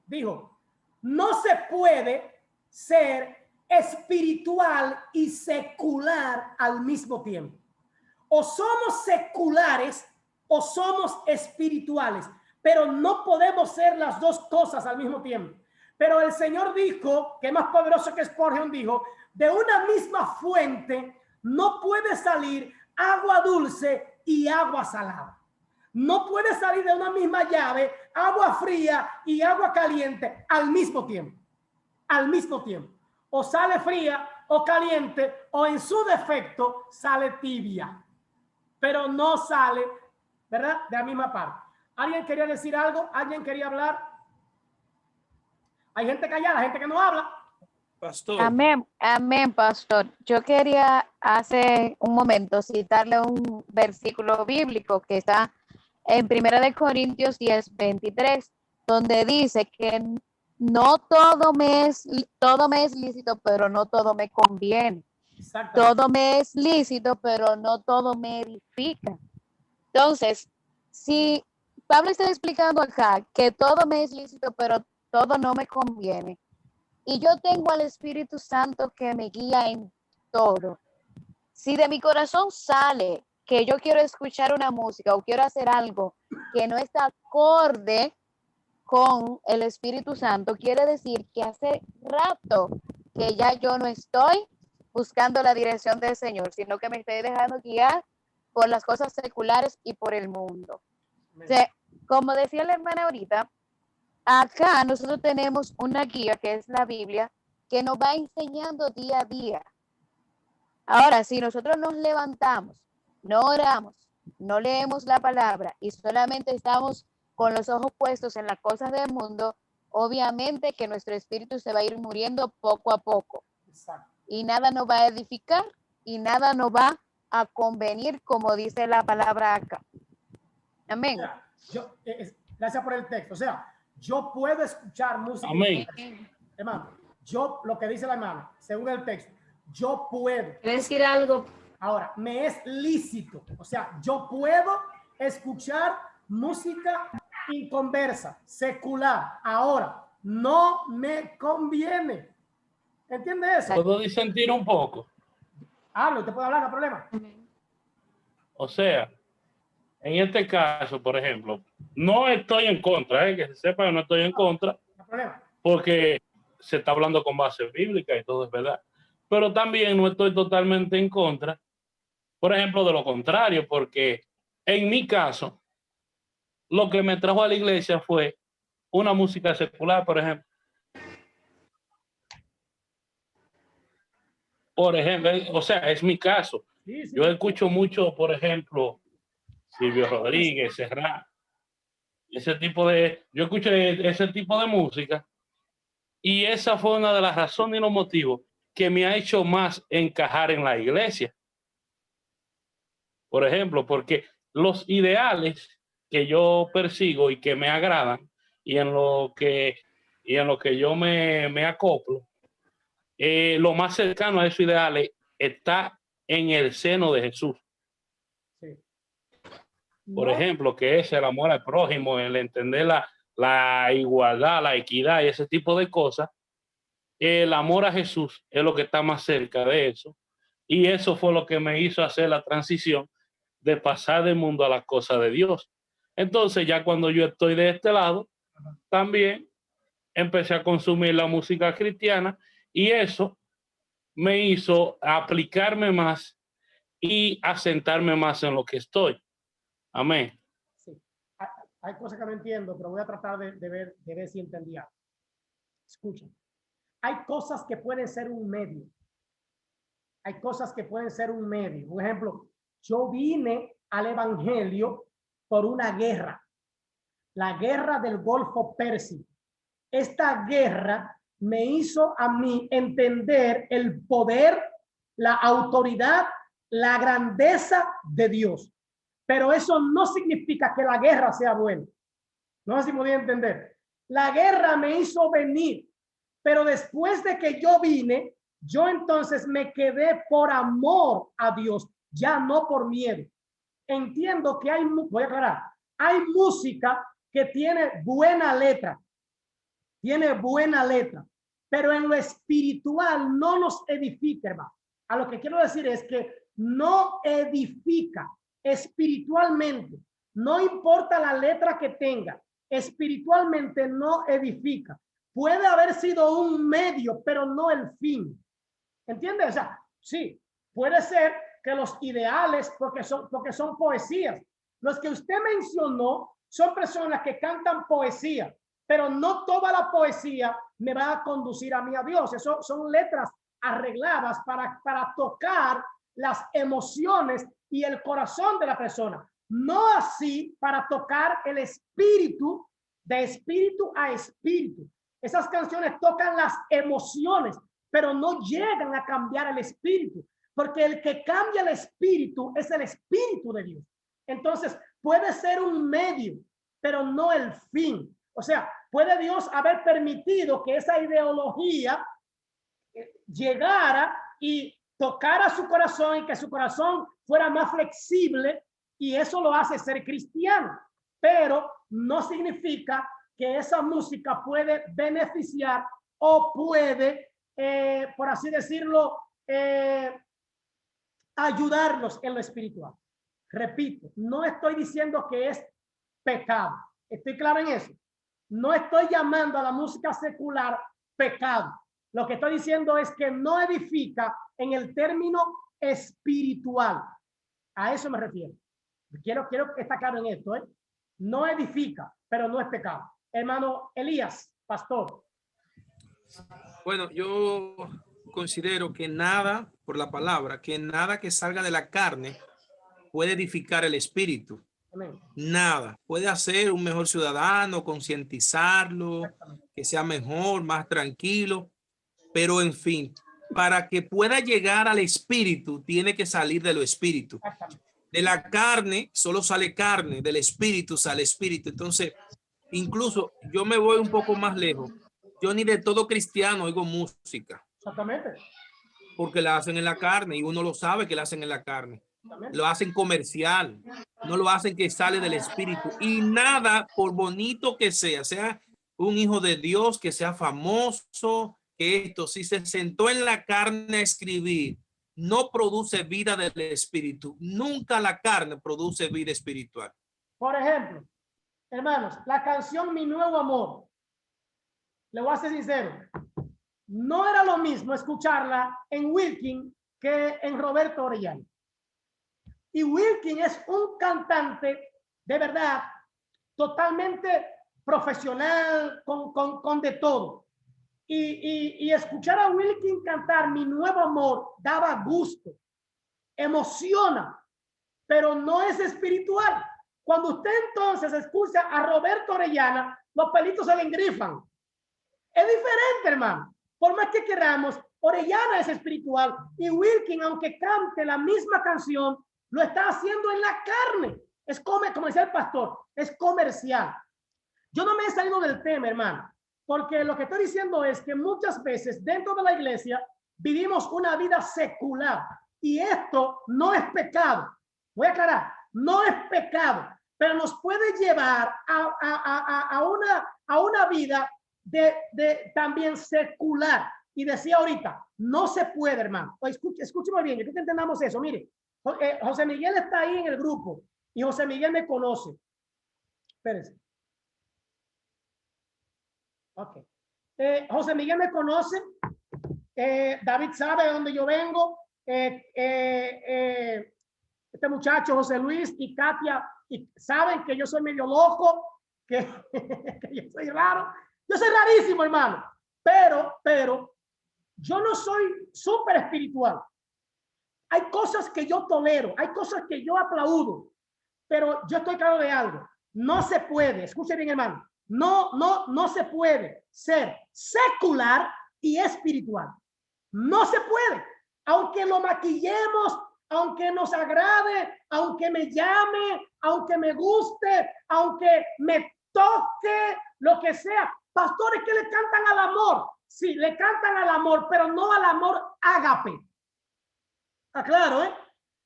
dijo, no se puede ser espiritual y secular al mismo tiempo. O somos seculares o somos espirituales, pero no podemos ser las dos cosas al mismo tiempo. Pero el Señor dijo, que es más poderoso que Spurgeon, dijo, de una misma fuente no puede salir agua dulce y agua salada. No puede salir de una misma llave agua fría y agua caliente al mismo tiempo. Al mismo tiempo. O sale fría o caliente, o en su defecto sale tibia. Pero no sale, ¿verdad?, de la misma parte. ¿Alguien quería decir algo? ¿Alguien quería hablar? Hay gente callada, gente que no habla. Pastor. Amén, amén, pastor. Yo quería hace un momento citarle un versículo bíblico que está en 1 Corintios 10:23, donde dice que no todo me es lícito, pero no todo me conviene. Todo me es lícito, pero no todo me edifica. Entonces, si Pablo está explicando acá que todo me es lícito, pero todo no me conviene, y yo tengo al Espíritu Santo que me guía en todo, si de mi corazón sale que yo quiero escuchar una música o quiero hacer algo que no está acorde con el Espíritu Santo, quiere decir que hace rato que ya yo no estoy buscando la dirección del Señor, sino que me estoy dejando guiar por las cosas seculares y por el mundo. O sea, como decía la hermana ahorita, acá nosotros tenemos una guía que es la Biblia, que nos va enseñando día a día. Ahora, si nosotros nos levantamos, no oramos, no leemos la palabra y solamente estamos con los ojos puestos en las cosas del mundo, obviamente que nuestro espíritu se va a ir muriendo poco a poco. Exacto. Y nada nos va a edificar y nada nos va a convenir, como dice la palabra acá. Amén. O sea, gracias por el texto. O sea, Yo puedo escuchar música. Amén. Hermano, yo, lo que dice la hermana, según el texto, yo puedo. ¿Quiere decir algo? Ahora, me es lícito. O sea, yo puedo escuchar música inconversa, secular. Ahora, no me conviene. ¿Entiende eso? ¿Puedo disentir un poco? Hablo, te puedo hablar, no hay problema. O sea, en este caso, por ejemplo, no estoy en contra, que se sepa que no estoy en contra, No hay problema. porque se está hablando con base bíblica y todo es verdad. Pero también no estoy totalmente en contra, por ejemplo, de lo contrario, porque en mi caso, lo que me trajo a la iglesia fue una música secular, por ejemplo. Por ejemplo, o sea, es mi caso. Sí, sí. Yo escucho mucho, por ejemplo, Silvio Rodríguez, Serrat, yo escucho ese tipo de música, y esa fue una de las razones y los motivos que me ha hecho más encajar en la iglesia. Por ejemplo, porque los ideales que yo persigo y que me agradan y en lo que yo me acoplo, lo más cercano a esos ideales está en el seno de Jesús. Sí. Por No, ejemplo, que es el amor al prójimo, el entender la igualdad, la equidad y ese tipo de cosas. El amor a Jesús es lo que está más cerca de eso. Y eso fue lo que me hizo hacer la transición de pasar del mundo a las cosas de Dios. Entonces, ya cuando yo estoy de este lado, también empecé a consumir la música cristiana, y eso me hizo aplicarme más y asentarme más en lo que estoy. Amén. sí. Hay cosas que no entiendo, pero voy a tratar de ver si entendía. Escucha. Hay cosas que pueden ser un medio. Hay cosas que pueden ser un medio. Por ejemplo, yo vine al evangelio por una guerra. La guerra del Golfo Pérsico. Esta guerra me hizo a mí entender el poder, la autoridad, la grandeza de Dios. Pero eso no significa que la guerra sea buena. No sé si podía entender. La guerra me hizo venir, pero después de que yo vine, yo entonces me quedé por amor a Dios, ya no por miedo. Entiendo que voy a aclarar, hay música que tiene buena letra, pero en lo espiritual no nos edifica, hermano. A lo que quiero decir es que no edifica espiritualmente. No importa la letra que tenga, espiritualmente no edifica. Puede haber sido un medio, pero no el fin. ¿Entiendes? O sea, sí, puede ser que los ideales, porque son poesías. Los que usted mencionó son personas que cantan poesía, pero no toda la poesía me va a conducir a mí a Dios. Eso son letras arregladas para tocar las emociones y el corazón de la persona. No así para tocar el espíritu, de espíritu a espíritu. Esas canciones tocan las emociones, pero no llegan a cambiar el espíritu, porque el que cambia el espíritu es el espíritu de Dios. Entonces, puede ser un medio, pero no el fin. O sea, puede Dios haber permitido que esa ideología llegara y tocara su corazón y que su corazón fuera más flexible, y eso lo hace ser cristiano, pero no significa que esa música puede beneficiar o puede, por así decirlo, ayudarnos en lo espiritual. Repito, no estoy diciendo que es pecado. ¿Estoy claro en eso? No estoy llamando a la música secular pecado. Lo que estoy diciendo es que no edifica en el término espiritual. A eso me refiero. Quiero que esté claro en esto, ¿eh? No edifica, pero no es pecado. Hermano Elías, pastor. Bueno, yo considero que nada, por la palabra, que nada que salga de la carne puede edificar el espíritu. Amén. Nada. Puede hacer un mejor ciudadano, concientizarlo, que sea mejor, más tranquilo. Pero, en fin, para que pueda llegar al espíritu, tiene que salir de lo espíritu. De la carne solo sale carne, del espíritu sale espíritu. Entonces, Incluso yo me voy un poco más lejos. Yo ni de todo cristiano oigo música. Exactamente. Porque la hacen en la carne y uno lo sabe que la hacen en la carne. Lo hacen comercial, no lo hacen que sale del espíritu. Y nada, por bonito que sea un hijo de Dios, que sea famoso, que esto, si se sentó en la carne a escribir, no produce vida del espíritu. Nunca la carne produce vida espiritual. Por ejemplo, hermanos, la canción Mi Nuevo Amor, le voy a ser sincero, no era lo mismo escucharla en Wilkin que en Roberto Orellana. Y Wilkin es un cantante de verdad totalmente profesional, con de todo. Y escuchar a Wilkin cantar Mi Nuevo Amor daba gusto, emociona, pero no es espiritual. Cuando usted entonces escucha a Roberto Orellana, los pelitos se le engrifan. Es diferente, hermano. Por más que queramos, Orellana es espiritual y Wilkin, aunque cante la misma canción, lo está haciendo en la carne. Es como decía el pastor, es comercial. Yo no me he salido del tema, hermano, porque lo que estoy diciendo es que muchas veces dentro de la iglesia vivimos una vida secular y esto no es pecado. Voy a aclarar, no es pecado, pero nos puede llevar a una vida de también secular. Y decía ahorita, no se puede, hermano. Escúcheme bien, que entendamos eso. Mire, José Miguel está ahí en el grupo y José Miguel me conoce. Espérense. Ok. José Miguel me conoce. David sabe de dónde yo vengo. Este muchacho, José Luis y Katia, y saben que yo soy medio loco, que yo soy raro. Yo soy rarísimo, hermano. Pero yo no soy súper espiritual. Hay cosas que yo tolero, hay cosas que yo aplaudo, pero yo estoy claro de algo. No se puede, escuche bien, hermano, no se puede ser secular y espiritual. No se puede. Aunque lo maquillemos, aunque nos agrade, aunque me llame, aunque me guste, aunque me toque, lo que sea. Pastores que le cantan al amor. Sí, le cantan al amor, pero no al amor ágape. Está claro, ¿eh?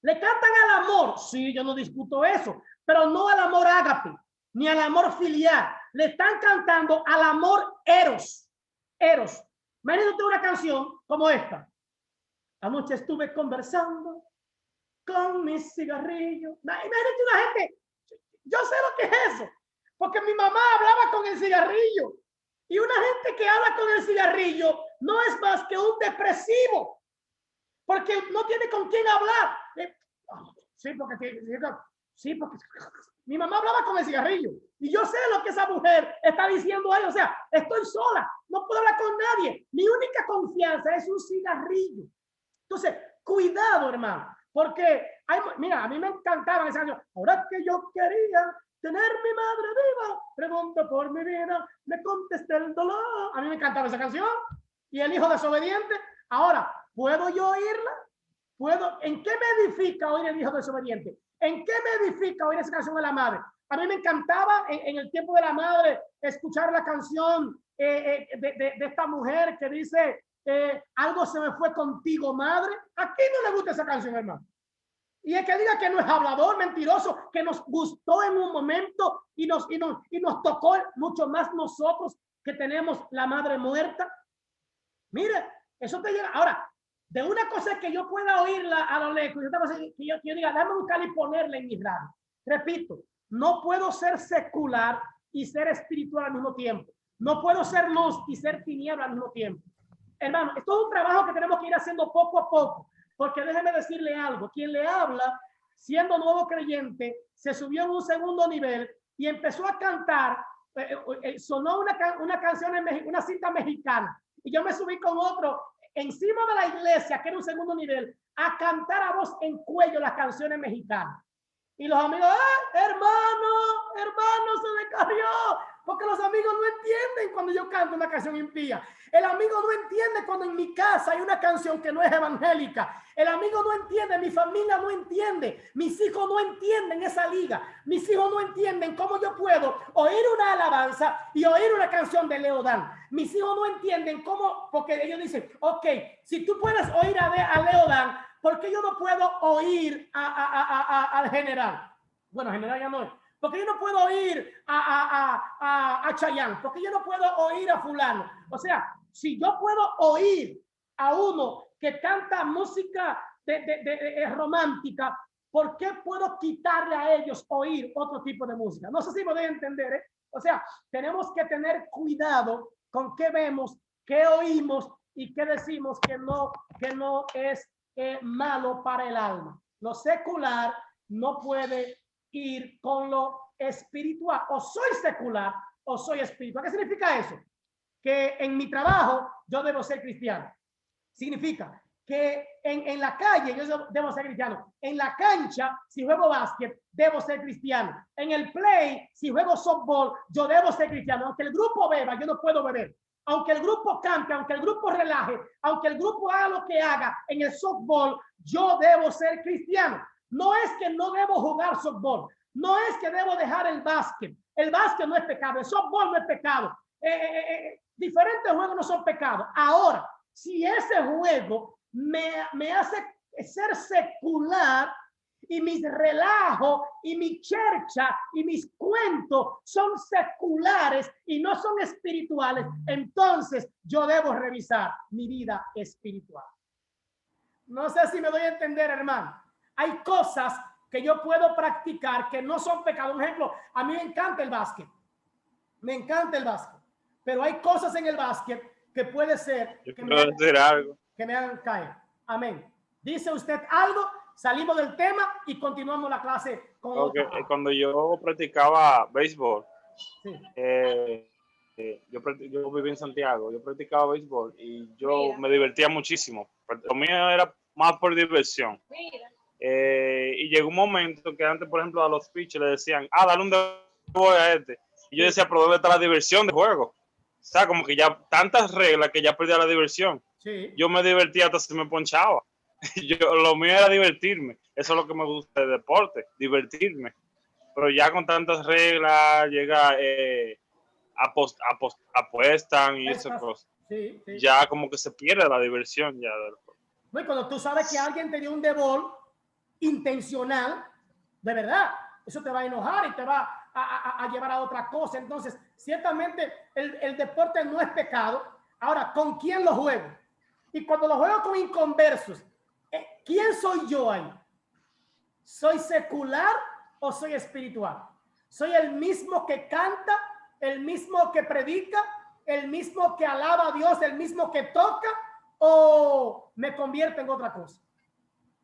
Le cantan al amor. Sí, yo no discuto eso, pero no al amor ágape, ni al amor filial. Le están cantando al amor eros. Eros. Imagínate una canción como esta. Anoche estuve conversando con mi cigarrillo. Imagínate una gente. Yo sé lo que es eso, porque mi mamá hablaba con el cigarrillo. Y una gente que habla con el cigarrillo no es más que un depresivo, porque no tiene con quién hablar. Sí, porque mi mamá hablaba con el cigarrillo y yo sé lo que esa mujer está diciendo ahí. O sea, estoy sola, no puedo hablar con nadie. Mi única confianza es un cigarrillo. Entonces, cuidado, hermano, porque mira, a mí me encantaban esas canciones. Ahora que yo quería tener mi madre viva, pregunto por mi vida, me contesté el dolor. A mí me encantaba esa canción. Y el hijo desobediente. Ahora, ¿puedo yo oírla? ¿Puedo? ¿En qué me edifica oír el hijo desobediente? ¿En qué me edifica oír esa canción de la madre? A mí me encantaba en el tiempo de la madre escuchar la canción de esta mujer que dice, algo se me fue contigo, madre. ¿A quién no le gusta esa canción, hermano? Y el que diga que no es hablador, mentiroso, que nos gustó en un momento y nos tocó mucho más nosotros que tenemos la madre muerta. Mire, eso te llega. Ahora, de una cosa es que yo pueda oírla a lo lejos, y otra cosa es que yo diga, déjame buscarla y ponerla en mi radio. Repito, no puedo ser secular y ser espiritual al mismo tiempo. No puedo ser luz y ser tiniebla al mismo tiempo. Hermano, esto es un trabajo que tenemos que ir haciendo poco a poco. Porque déjeme decirle algo, quien le habla, siendo nuevo creyente, se subió en un segundo nivel y empezó a cantar, sonó una canción, una cinta mexicana, y yo me subí con otro encima de la iglesia, que era un segundo nivel, a cantar a voz en cuello las canciones mexicanas. Y los amigos, hermano, se me cayó. Porque los amigos no entienden cuando yo canto una canción impía. El amigo no entiende cuando en mi casa hay una canción que no es evangélica. El amigo no entiende, mi familia no entiende, mis hijos no entienden esa liga. Mis hijos no entienden cómo yo puedo oír una alabanza y oír una canción de Leodán. Mis hijos no entienden cómo, porque ellos dicen, ok, si tú puedes oír a Leodán, ¿por qué yo no puedo oír al general? Bueno, general ya no es. Porque yo no puedo oír a Chayanne, porque yo no puedo oír a fulano. O sea, si yo puedo oír a uno que canta música romántica, ¿por qué puedo quitarle a ellos oír otro tipo de música? No sé si me voy a entender, ¿eh? O sea, tenemos que tener cuidado con qué vemos, qué oímos y qué decimos que no es malo para el alma. Lo secular no puede ir con lo espiritual. O soy secular o soy espiritual. ¿Qué significa eso? Que en mi trabajo yo debo ser cristiano. Significa que en la calle yo debo ser cristiano. En la cancha, si juego básquet, debo ser cristiano. En el play, si juego softball, yo debo ser cristiano. Aunque el grupo beba, yo no puedo beber. Aunque el grupo cante, aunque el grupo relaje, aunque el grupo haga lo que haga en el softball, yo debo ser cristiano. No es que no debo jugar softball. No es que debo dejar el básquet. El básquet no es pecado. El softball no es pecado. Diferentes juegos no son pecados. Ahora, si ese juego me hace ser secular y mis relajos y mi chercha y mis cuentos son seculares y no son espirituales, entonces yo debo revisar mi vida espiritual. No sé si me doy a entender, hermano. Hay cosas que yo puedo practicar que no son pecados. Un ejemplo, a mí me encanta el básquet. Me encanta el básquet. Pero hay cosas en el básquet que puede ser que me hagan caer. Amén. ¿Dice usted algo? Salimos del tema y continuamos la clase con okay. Cuando yo practicaba béisbol, sí. Yo viví en Santiago, yo practicaba béisbol y yo me divertía muchísimo. Lo mío era más por diversión. Y llegó un momento que antes, por ejemplo, a los pitchers le decían, dale un deporte a este. Y yo decía, pero ¿dónde está la diversión del juego? O sea, como que ya tantas reglas que ya perdía la diversión. Sí. Yo me divertía hasta se me ponchaba. Lo mío era divertirme. Eso es lo que me gusta del deporte, divertirme. Pero ya con tantas reglas, llega, apuestan y esas cosas. Sí. Ya como que se pierde la diversión ya del juego. Bueno, cuando tú sabes que alguien te dio un debol intencional, de verdad, eso te va a enojar y te va a llevar a otra cosa. Entonces, ciertamente el deporte no es pecado. Ahora, ¿con quién lo juego? Y cuando lo juego con inconversos, ¿quién soy yo ahí? ¿Soy secular o soy espiritual? ¿Soy el mismo que canta, el mismo que predica, el mismo que alaba a Dios, el mismo que toca, o me convierto en otra cosa?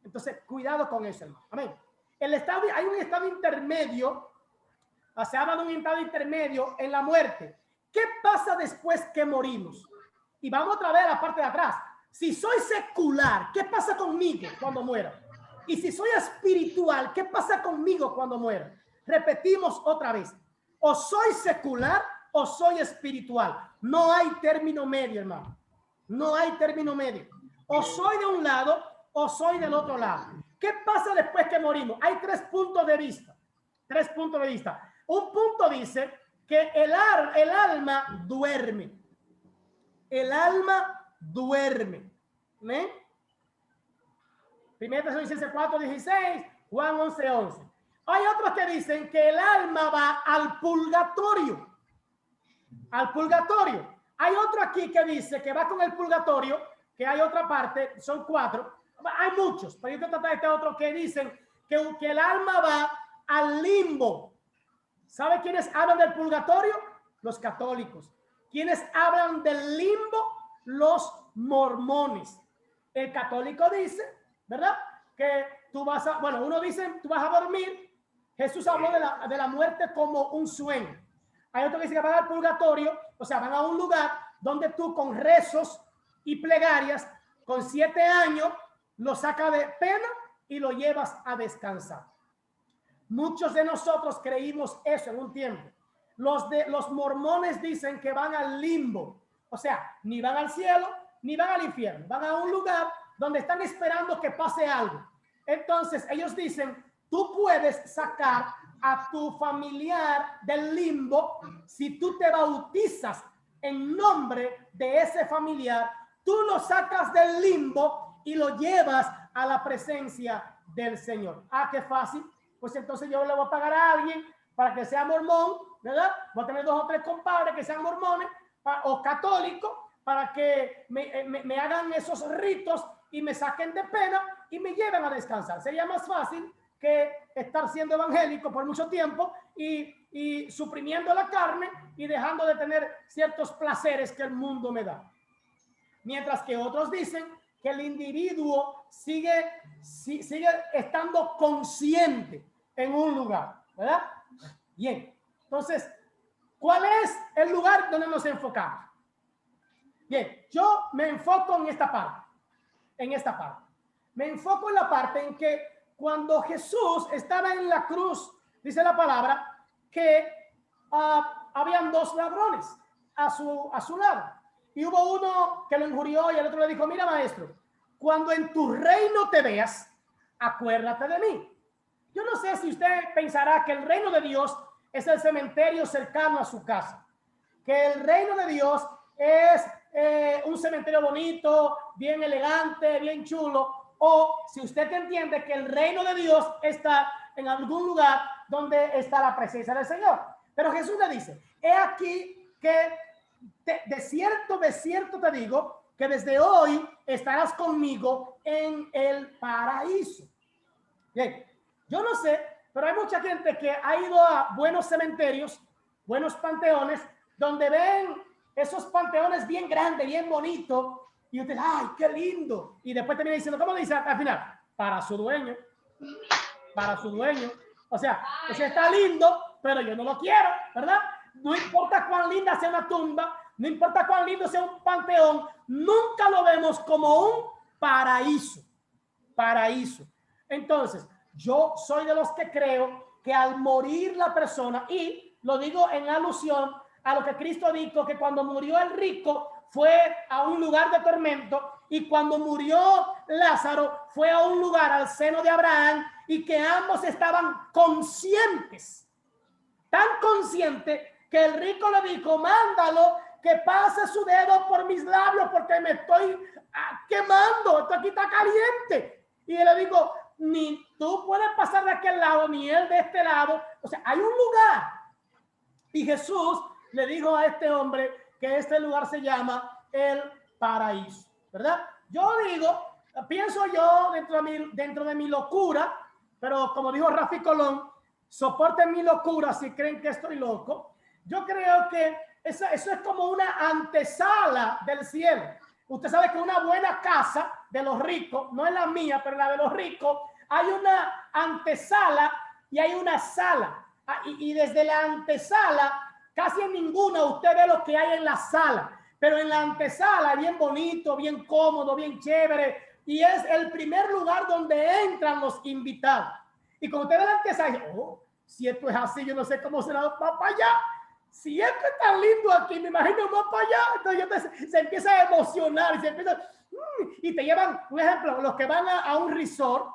Entonces, cuidado con eso, hermano. Amén. Hay un estado intermedio, se habla de un estado intermedio en la muerte. ¿Qué pasa después que morimos? Y vamos otra vez a la parte de atrás. Si soy secular, ¿qué pasa conmigo cuando muera? Y si soy espiritual, ¿qué pasa conmigo cuando muera? Repetimos otra vez. O soy secular o soy espiritual. No hay término medio, hermano. No hay término medio. O soy de un lado o soy del otro lado. ¿Qué pasa después que morimos? Hay tres puntos de vista. Tres puntos de vista. Un punto dice que el alma duerme. El alma duerme. ¿Ven? 1 Tesalonicenses 4:16, Juan 11:11. Hay otros que dicen que el alma va al purgatorio. Al purgatorio. Hay otro aquí que dice que va con el purgatorio, que hay otra parte, son 4. Hay muchos, pero yo tratar de este otro que dicen que el alma va al limbo. ¿Sabe quiénes hablan del purgatorio? Los católicos. ¿Quiénes hablan del limbo? Los mormones. El católico dice, ¿verdad? Que tú vas a, bueno, uno dice, tú vas a dormir. Jesús habló de la muerte como un sueño. Hay otro que dice que van al purgatorio, o sea, van a un lugar donde tú con rezos y plegarias, con 7 años, lo sacas de pena y lo llevas a descansar. Muchos de nosotros creímos eso en un tiempo. los mormones dicen que van al limbo. O sea, ni van al cielo, ni van al infierno. Van a un lugar donde están esperando que pase algo. Entonces, ellos dicen, tú puedes sacar a tu familiar del limbo si tú te bautizas en nombre de ese familiar. Tú lo sacas del limbo y lo llevas a la presencia del Señor. Ah, qué fácil. Pues entonces yo le voy a pagar a alguien para que sea mormón, ¿verdad? Voy a tener 2 o 3 compadres que sean mormones o católicos para que me hagan esos ritos y me saquen de pena y me lleven a descansar. Sería más fácil que estar siendo evangélico por mucho tiempo y suprimiendo la carne y dejando de tener ciertos placeres que el mundo me da. Mientras que otros dicen que el individuo sigue estando consciente en un lugar, ¿verdad? Bien, entonces, ¿cuál es el lugar donde nos enfocamos? Bien, yo me enfoco en esta parte, Me enfoco en la parte en que cuando Jesús estaba en la cruz, dice la palabra, que habían 2 ladrones a su lado. Y hubo uno que lo injurió y el otro le dijo, mira maestro, cuando en tu reino te veas, acuérdate de mí. Yo no sé si usted pensará que el reino de Dios es el cementerio cercano a su casa, que el reino de Dios es un cementerio bonito, bien elegante, bien chulo, o si usted entiende que el reino de Dios está en algún lugar donde está la presencia del Señor. Pero Jesús le dice, he aquí que de cierto te digo que desde hoy estarás conmigo en el paraíso. Bien, yo no sé, pero hay mucha gente que ha ido a buenos cementerios, buenos panteones, donde ven esos panteones bien grandes, bien bonitos, y usted, ¡ay, qué lindo! Y después termina diciendo, ¿cómo dice al final? Para su dueño. O sea, ese está lindo, pero yo no lo quiero, ¿verdad? No importa cuán linda sea una tumba, no importa cuán lindo sea un panteón, nunca lo vemos como un paraíso. Entonces, yo soy de los que creo que al morir la persona, y lo digo en alusión a lo que Cristo dijo, que cuando murió el rico fue a un lugar de tormento y cuando murió Lázaro fue a un lugar al seno de Abraham, y que ambos estaban conscientes, tan conscientes que el rico le dijo, mándalo que pase su dedo por mis labios porque me estoy quemando, esto aquí está caliente. Y él le dijo, ni tú puedes pasar de aquel lado, ni él de este lado. O sea, hay un lugar. Y Jesús le dijo a este hombre que este lugar se llama el paraíso, ¿verdad? Yo digo, pienso yo dentro de mi locura, pero como dijo Rafi Colón, soporten mi locura si creen que estoy loco. Yo creo que eso es como una antesala del cielo. Usted sabe que una buena casa de los ricos, no es la mía, pero la de los ricos, hay una antesala y hay una sala. Y desde la antesala, casi en ninguna usted ve lo que hay en la sala. Pero en la antesala, bien bonito, bien cómodo, bien chévere. Y es el primer lugar donde entran los invitados. Y cuando usted ve la antesala, dice, oh, si esto es así, yo no sé cómo será más para allá. Si esto es tan lindo aquí, me imagino más para allá. Entonces se empieza a emocionar y se empieza... y te llevan, un ejemplo, los que van a un resort,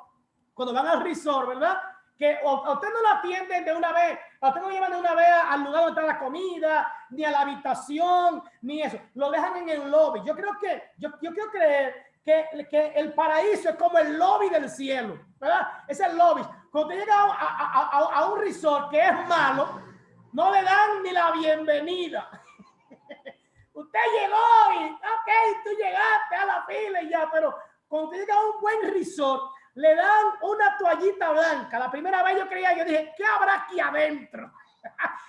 cuando van al resort, ¿verdad? Que a usted no lo atienden de una vez, a usted no lo llevan de una vez al lugar donde está la comida, ni a la habitación, ni eso. Lo dejan en el lobby. Yo quiero creer que el paraíso es como el lobby del cielo, ¿verdad? Es el lobby. Cuando usted llega a un resort que es malo, no le dan ni la bienvenida. Usted llegó y, ok, tú llegaste a la fila y ya, pero cuando usted llega a un buen resort, le dan una toallita blanca. La primera vez yo dije, ¿qué habrá aquí adentro?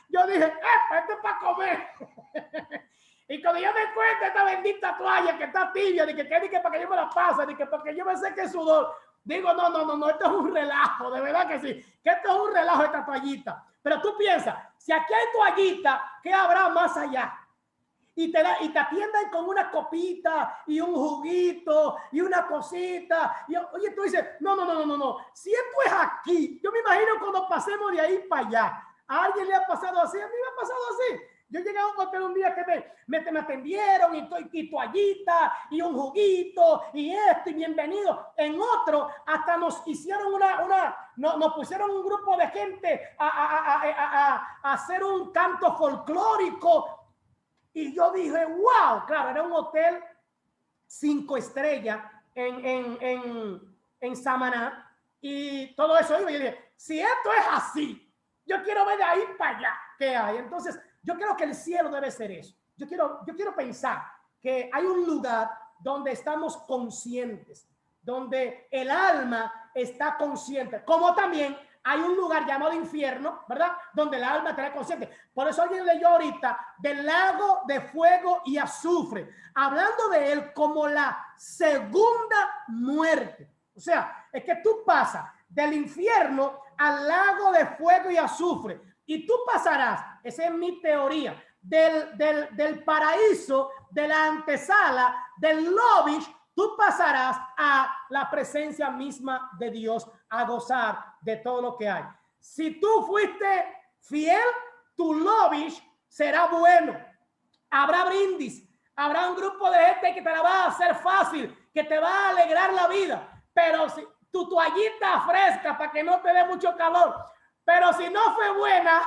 Yo dije, esto es para comer. Y cuando yo me cuento esta bendita toalla que está tibia, dije que para que yo me la pase, dije para que yo me seque el sudor. Digo, no, esto es un relajo, de verdad que sí, que esto es un relajo esta toallita. Pero tú piensas, si aquí hay toallita, ¿qué habrá más allá? Y te atienden con una copita y un juguito y una cosita. Y, oye, tú dices, no. Si esto es aquí, yo me imagino cuando pasemos de ahí para allá. ¿A alguien le ha pasado así? A mí me ha pasado así. Yo llegué a un hotel un día que me atendieron y toallita y un juguito y esto y bienvenido. En otro hasta nos hicieron nos pusieron un grupo de gente a hacer un canto folclórico. Y yo dije, wow, claro, era un hotel 5 estrellas en Samaná y todo eso. Y yo dije, si esto es así, yo quiero ver de ahí para allá qué hay. Entonces, yo creo que el cielo debe ser eso. Yo quiero pensar que hay un lugar donde estamos conscientes, donde el alma está consciente, como también hay un lugar llamado infierno, ¿verdad? Donde el alma estará consciente. Por eso alguien leyó ahorita del lago de fuego y azufre, hablando de él como la segunda muerte. O sea, es que tú pasas del infierno al lago de fuego y azufre. Y tú pasarás, esa es mi teoría, del paraíso, de la antesala, del lobby, tú pasarás a la presencia misma de Dios, a gozar de todo lo que hay. Si tú fuiste fiel, tu lobby será bueno. Habrá brindis, habrá un grupo de gente que te la va a hacer fácil, que te va a alegrar la vida. Pero si tu toallita fresca para que no te dé mucho calor. Pero si no fue buena,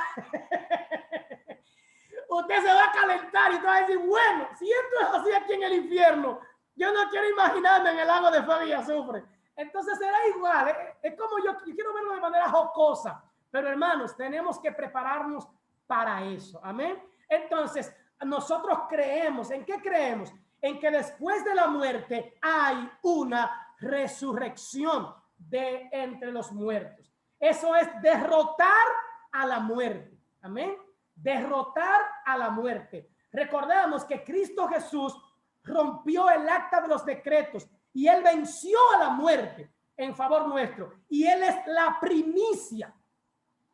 usted se va a calentar y te va a decir, bueno, si esto es así aquí en el infierno, yo no quiero imaginarme en el lago de fuego y azufre. Entonces será igual. Es como yo quiero verlo de manera jocosa. Pero hermanos, tenemos que prepararnos para eso. Amén. Entonces, nosotros creemos. ¿En qué creemos? En que después de la muerte hay una resurrección de entre los muertos. Eso es derrotar a la muerte. Amén. Derrotar a la muerte. Recordemos que Cristo Jesús rompió el acta de los decretos y él venció a la muerte en favor nuestro. Y él es la primicia.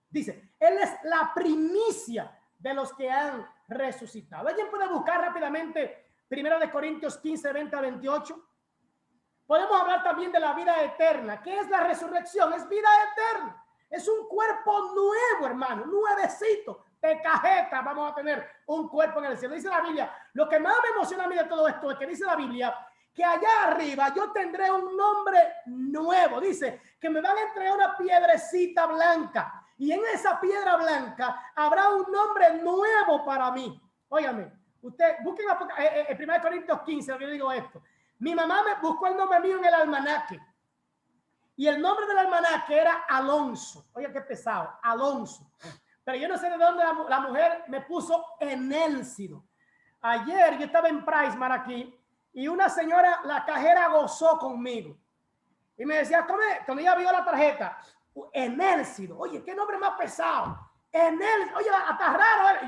Dice, él es la primicia de los que han resucitado. ¿Alguien puede buscar rápidamente 1 Corintios 15, 20 a 28? Podemos hablar también de la vida eterna. ¿Qué es la resurrección? Es vida eterna. Es un cuerpo nuevo, hermano, nuevecito, de cajeta. Vamos a tener un cuerpo en el cielo. Dice la Biblia, lo que más me emociona a mí de todo esto es que dice la Biblia que allá arriba yo tendré un nombre nuevo. Dice que me van a entregar una piedrecita blanca y en esa piedra blanca habrá un nombre nuevo para mí. Óigame, usted busquen en 1 Corintios 15, yo digo esto. Mi mamá me buscó el nombre mío en el almanaque. Y el nombre del almanaque era Alonso. Oye, qué pesado, Alonso. Pero yo no sé de dónde la mujer me puso Enélcido. Ayer yo estaba en Priceman aquí y una señora, la cajera, gozó conmigo. Y me decía, cuando ella vio la tarjeta, Enélcido. Oye, qué nombre más pesado. Enélcido. Oye, hasta raro.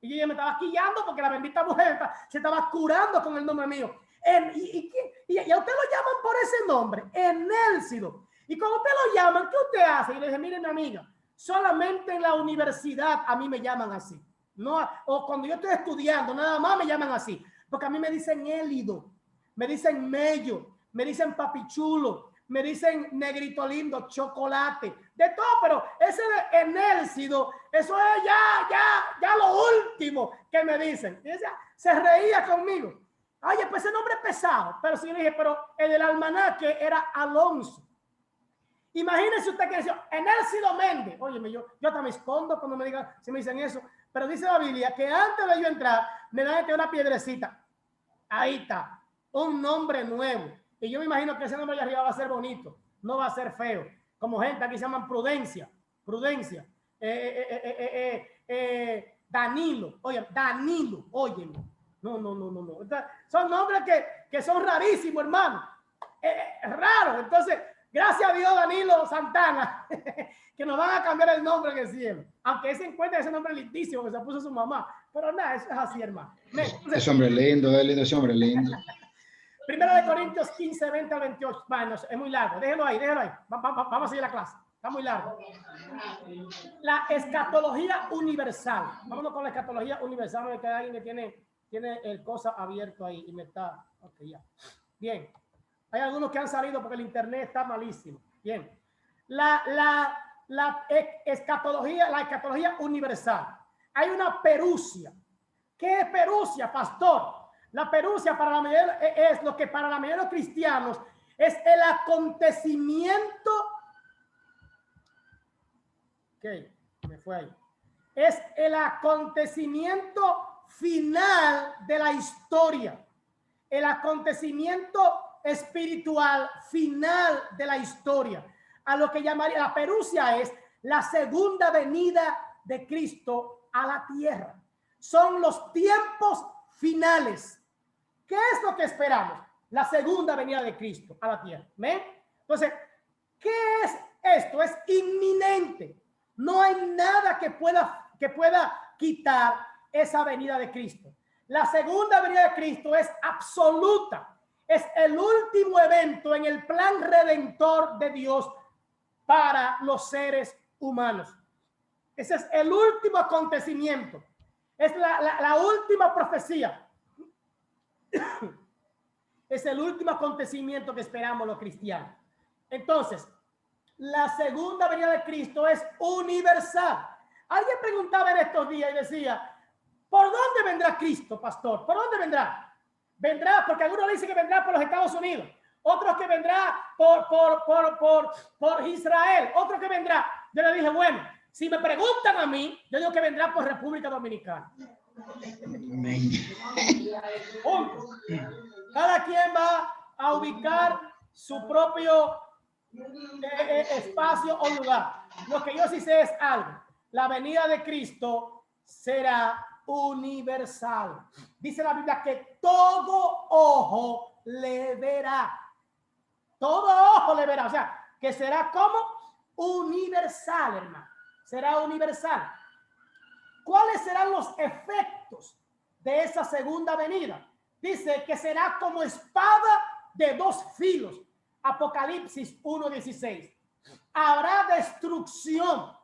Y yo me estaba quillando porque la bendita mujer se estaba curando con el nombre mío. Y a usted lo llaman por ese nombre, Enélcido. Y cuando usted lo llaman, ¿qué usted hace? Y le dije, mire, mi amiga, solamente en la universidad a mí me llaman así. No, o cuando yo estoy estudiando, nada más me llaman así. Porque a mí me dicen Élido, me dicen Mello, me dicen Papichulo, me dicen Negrito Lindo, Chocolate, de todo. Pero ese de Enélcido, eso es ya lo último que me dicen. Y ella se reía conmigo. Oye, pues ese nombre es pesado. Pero sí, dije, pero el del almanaque era Alonso. Imagínense usted que decía Enélcido Méndez. Oye, yo hasta me escondo cuando me digan, si me dicen eso. Pero dice la Biblia que antes de yo entrar, me dan una piedrecita. Ahí está, un nombre nuevo. Y yo me imagino que ese nombre allá arriba va a ser bonito, no va a ser feo. Como gente aquí se llaman Prudencia. Danilo. Oye, Danilo, óyeme. No. Son nombres que son rarísimos, hermano. Raro. Entonces, gracias a Dios, Danilo Santana, que nos van a cambiar el nombre en el cielo. Aunque se encuentra ese nombre lindísimo que se puso su mamá. Pero nada, eso es así, hermano. Es hombre lindo, ese hombre lindo. 1 Corintios 15, 20 al 28. Bueno, es muy largo. Déjelo ahí. Vamos a seguir la clase. Está muy largo. La escatología universal. Vámonos con la escatología universal. Me queda alguien que tiene el cosa abierto ahí y me está. Ok, ya. Bien. Hay algunos que han salido porque el internet está malísimo. Bien. La la escatología universal. Hay una perusia. ¿Qué es perusia, pastor? La perusia para la mayoría es lo que para la mayoría de los cristianos es el acontecimiento. Ok, me fue ahí. Es el acontecimiento final de la historia. El acontecimiento espiritual final de la historia. A lo que llamaría la perusia es la segunda venida de Cristo a la tierra. Son los tiempos finales. ¿Qué es lo que esperamos? La segunda venida de Cristo a la tierra. ¿Ven? Entonces, ¿qué es esto? Es inminente. No hay nada que pueda quitar esa venida de Cristo. La segunda venida de Cristo es absoluta. Es el último evento en el plan redentor de Dios para los seres humanos. Ese es el último acontecimiento. Es la última profecía. Es el último acontecimiento que esperamos los cristianos. Entonces, la segunda venida de Cristo es universal. Alguien preguntaba en estos días y decía, ¿por dónde vendrá Cristo, pastor? ¿Por dónde vendrá? Vendrá, porque algunos dicen que vendrá por los Estados Unidos, otros que vendrá por Israel, otros que vendrá. Yo le dije, bueno, si me preguntan a mí, yo digo que vendrá por República Dominicana. Cada quien va a ubicar su propio espacio o lugar. Lo que yo sí sé es algo. La venida de Cristo será universal. Dice la Biblia que todo ojo le verá. Todo ojo le verá. O sea, que será como universal, hermano. Será universal. ¿Cuáles serán los efectos de esa segunda venida? Dice que será como espada de dos filos. Apocalipsis 1:16. Habrá destrucción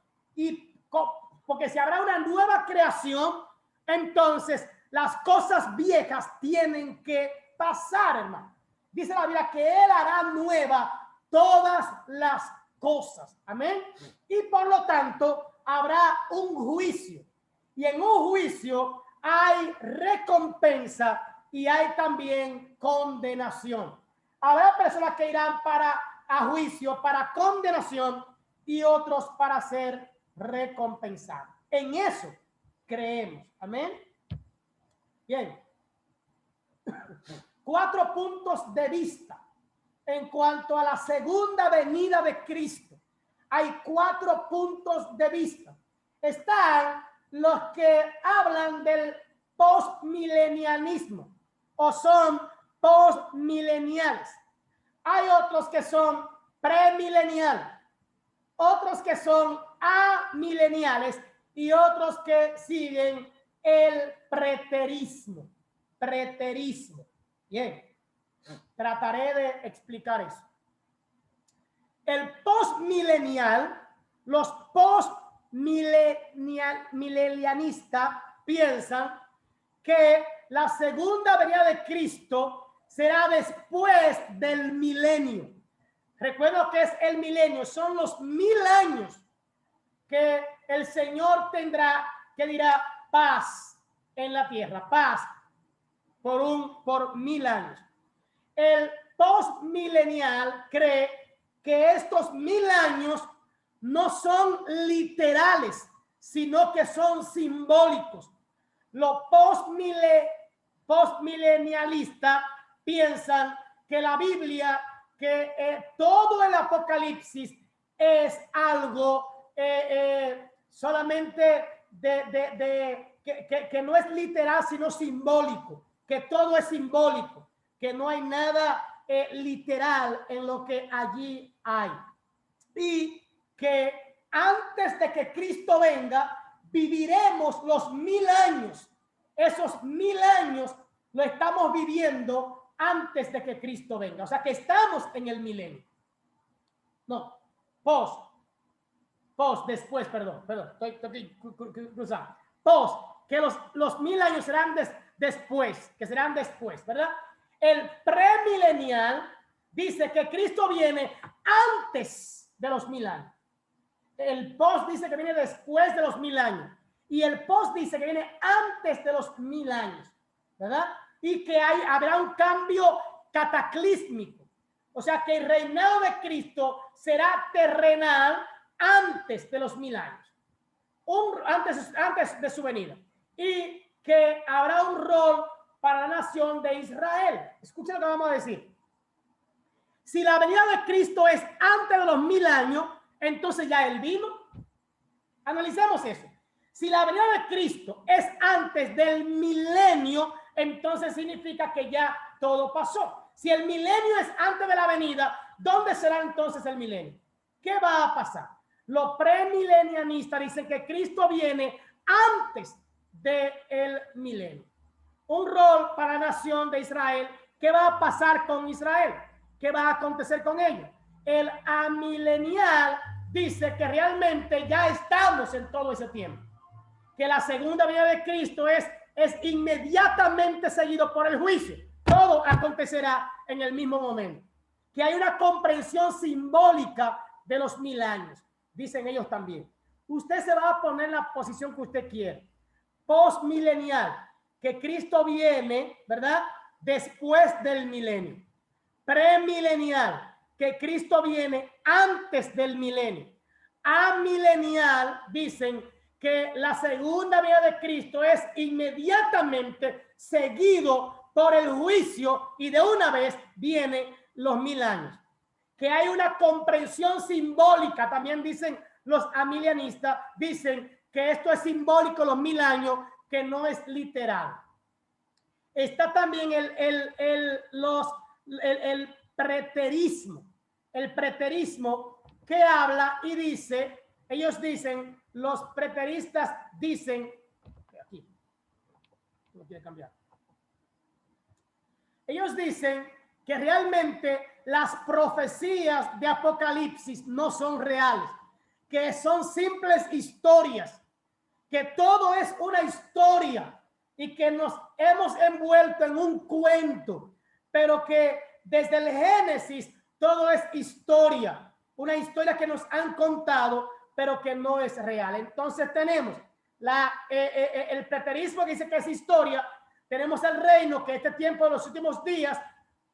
porque si habrá una nueva creación, entonces las cosas viejas tienen que pasar, hermano. Dice la Biblia que Él hará nueva todas las cosas. Amén. Y por lo tanto, habrá un juicio. Y en un juicio hay recompensa y hay también condenación. Habrá personas que irán a juicio, para condenación, y otros para ser recompensados. En eso creemos. Amén. Bien. 4 puntos de vista en cuanto a la segunda venida de Cristo. Hay 4 puntos de vista. Están los que hablan del postmilenialismo o son postmileniales. Hay otros que son premileniales, otros que son amileniales y otros que siguen el preterismo. Preterismo. Bien, trataré de explicar eso. El postmilenial, los postmilenialistas piensan que la segunda venida de Cristo será después del milenio. Recuerdo que es el milenio, son los 1000 años que el Señor tendrá, que dirá paz en la tierra, paz por 1000 años. El postmilenial cree que estos 1000 años no son literales, sino que son simbólicos. Los postmilenialistas piensan que la Biblia, que todo el Apocalipsis es algo solamente que no es literal, sino simbólico, que todo es simbólico, que no hay nada literal en lo que allí hay. Y que antes de que Cristo venga, viviremos los 1000 años. Esos 1000 años lo estamos viviendo antes de que Cristo venga. O sea que estamos en el milenio. No, después, perdón, estoy cruzando. Que los 1000 años serán después, ¿verdad? El premilenial dice que Cristo viene antes de los 1000 años. El post dice que viene después de los 1000 años. Y el post dice que viene antes de los 1000 años, ¿verdad? Y que habrá un cambio cataclísmico. O sea que el reinado de Cristo será terrenal antes de los 1000 años. Antes de su venida. Y que habrá un rol para la nación de Israel. Escuchen lo que vamos a decir. Si la venida de Cristo es antes de los 1000 años, entonces ya Él vino. Analicemos eso. Si la venida de Cristo es antes del milenio, entonces significa que ya todo pasó. Si el milenio es antes de la venida, ¿dónde será entonces el milenio? ¿Qué va a pasar? Los premilenianistas dicen que Cristo viene antes del milenio. Un rol para la nación de Israel. ¿Qué va a pasar con Israel? ¿Qué va a acontecer con ellos? El amilenial dice que realmente ya estamos en todo ese tiempo. Que la segunda venida de Cristo es inmediatamente seguido por el juicio. Todo acontecerá en el mismo momento. Que hay una comprensión simbólica de los 1000 años. Dicen ellos también. Usted se va a poner en la posición que usted quiere. Postmilenial, que Cristo viene, ¿verdad? Después del milenio. Premilenial, que Cristo viene antes del milenio. Amilenial, dicen que la segunda venida de Cristo es inmediatamente seguido por el juicio y de una vez vienen los 1000 años. Que hay una comprensión simbólica, también dicen los amilianistas, dicen que esto es simbólico, los 1000 años, que no es literal. Está también el preterismo. El preterismo que habla y dice, ellos dicen, los preteristas dicen, aquí, no quiere cambiar. Ellos dicen que realmente las profecías de Apocalipsis no son reales, que son simples historias, que todo es una historia y que nos hemos envuelto en un cuento, pero que desde el Génesis todo es historia, una historia que nos han contado, pero que no es real. Entonces tenemos el preterismo que dice que es historia, tenemos el reino, que este tiempo de los últimos días,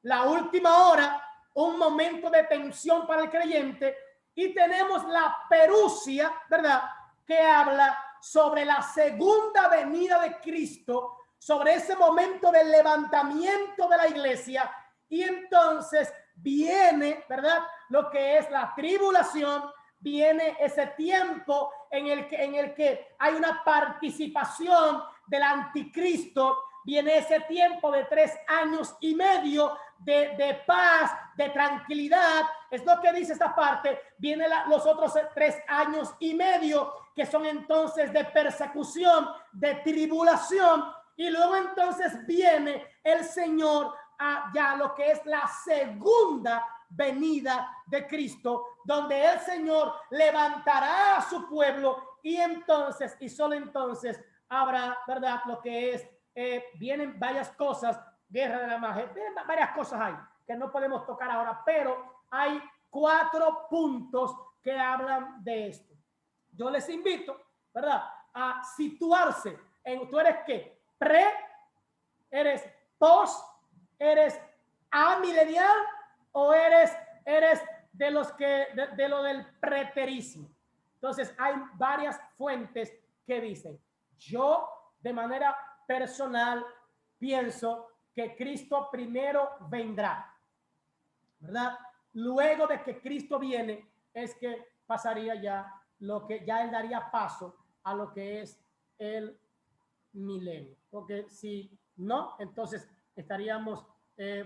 la última hora, un momento de tensión para el creyente, y tenemos la perusia, ¿verdad?, que habla sobre la segunda venida de Cristo, sobre ese momento del levantamiento de la iglesia, y entonces viene, ¿verdad?, lo que es la tribulación, viene ese tiempo en el que hay una participación del anticristo, viene ese tiempo de 3 años y medio de paz, de tranquilidad. Es lo que dice esta parte. Viene los otros 3 años y medio que son entonces de persecución, de tribulación, y luego entonces viene el Señor a ya lo que es la segunda venida de Cristo, donde el Señor levantará a su pueblo, y entonces, y solo entonces, habrá, ¿verdad?, lo que es, vienen varias cosas, guerra de la magia, varias cosas hay que no podemos tocar ahora, pero hay 4 puntos que hablan de esto. Yo les invito, ¿verdad?, a situarse en, ¿tú eres qué? ¿Eres post? ¿Eres amilenial? ¿O eres de los que, de lo del preterismo? Entonces hay varias fuentes que dicen, yo de manera personal pienso que Cristo primero vendrá, ¿verdad? Luego de que Cristo viene es que pasaría ya lo que ya él daría paso a lo que es el milenio, porque si no, entonces estaríamos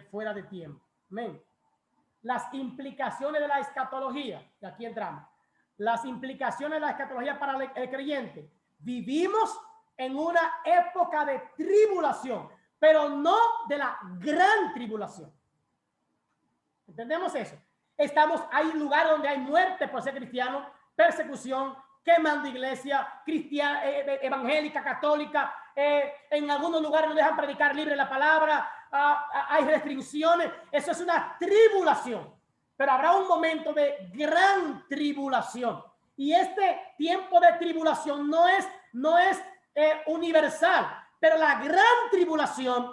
fuera de tiempo. Amén. Las implicaciones de la escatología, y aquí entramos, las implicaciones de la escatología para el creyente. Vivimos en una época de tribulación, pero no de la gran tribulación. ¿Entendemos eso? Hay lugares donde hay muerte por ser cristiano, persecución, quemando iglesia cristiana, evangélica, católica. En algunos lugares no dejan predicar libre la palabra. Hay restricciones. Eso es una tribulación. Pero habrá un momento de gran tribulación. Y este tiempo de tribulación no es universal, pero la gran tribulación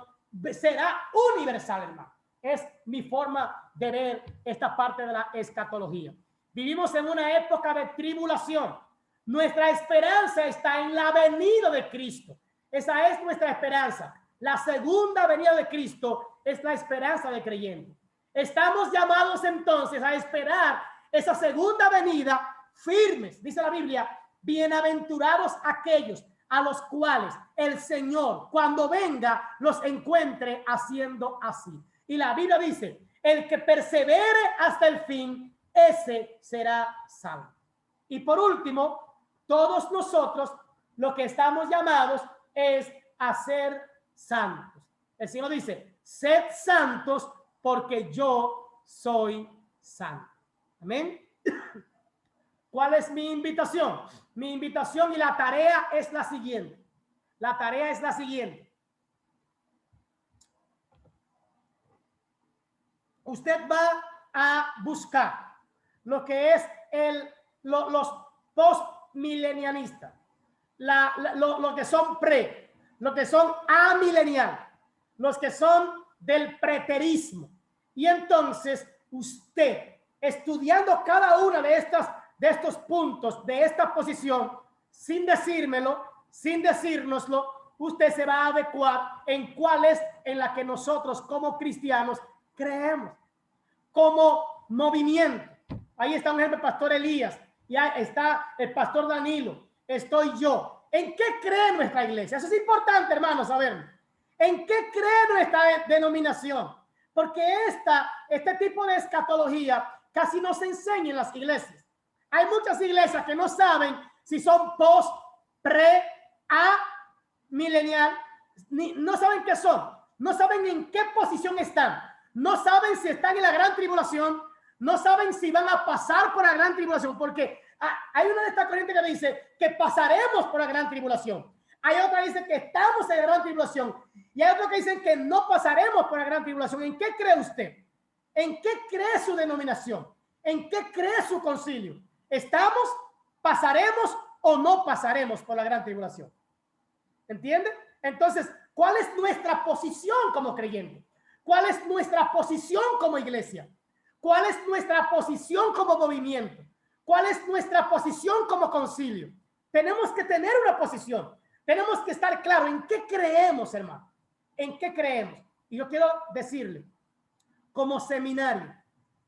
será universal, hermano. Es mi forma de ver esta parte de la escatología. Vivimos en una época de tribulación. Nuestra esperanza está en la venida de Cristo. Esa es nuestra esperanza. La segunda venida de Cristo es la esperanza del creyente. Estamos llamados entonces a esperar esa segunda venida firmes. Dice la Biblia, bienaventurados aquellos a los cuales el Señor, cuando venga, los encuentre haciendo así. Y la Biblia dice, el que persevere hasta el fin, ese será salvo. Y por último, todos nosotros lo que estamos llamados es a ser santos. El Señor dice, sed santos porque yo soy santo. Amén. ¿Cuál es mi invitación? Mi invitación y la tarea es la siguiente. La tarea es la siguiente. Usted va a buscar lo que es los postmilenialistas, lo que son lo que son amilenial, los que son del preterismo. Y entonces usted, estudiando cada una de estos puntos, de esta posición, sin decírmelo, sin decírnoslo, usted se va a adecuar en cuál es en la que nosotros como cristianos creemos, como movimiento. Ahí está un ejemplo, el pastor Elías, ya está el pastor Danilo, estoy yo. ¿En qué cree nuestra iglesia? Eso es importante, hermanos, saberlo. ¿En qué cree nuestra denominación? Porque este tipo de escatología casi no se enseña en las iglesias. Hay muchas iglesias que no saben si son post, pre, a, milenial, no saben qué son, no saben en qué posición están, no saben si están en la gran tribulación, no saben si van a pasar por la gran tribulación, porque hay una de estas corrientes que dice que pasaremos por la gran tribulación. Hay otra que dice que estamos en la gran tribulación. Y hay otros que dicen que no pasaremos por la gran tribulación. ¿En qué cree usted? ¿En qué cree su denominación? ¿En qué cree su concilio? ¿Estamos, pasaremos o no pasaremos por la gran tribulación? ¿Entiende? Entonces, ¿cuál es nuestra posición como creyente? ¿Cuál es nuestra posición como iglesia? ¿Cuál es nuestra posición como movimiento? ¿Cuál es nuestra posición como concilio? Tenemos que tener una posición. Tenemos que estar claro en qué creemos, hermano. ¿En qué creemos? Y yo quiero decirle, como seminario,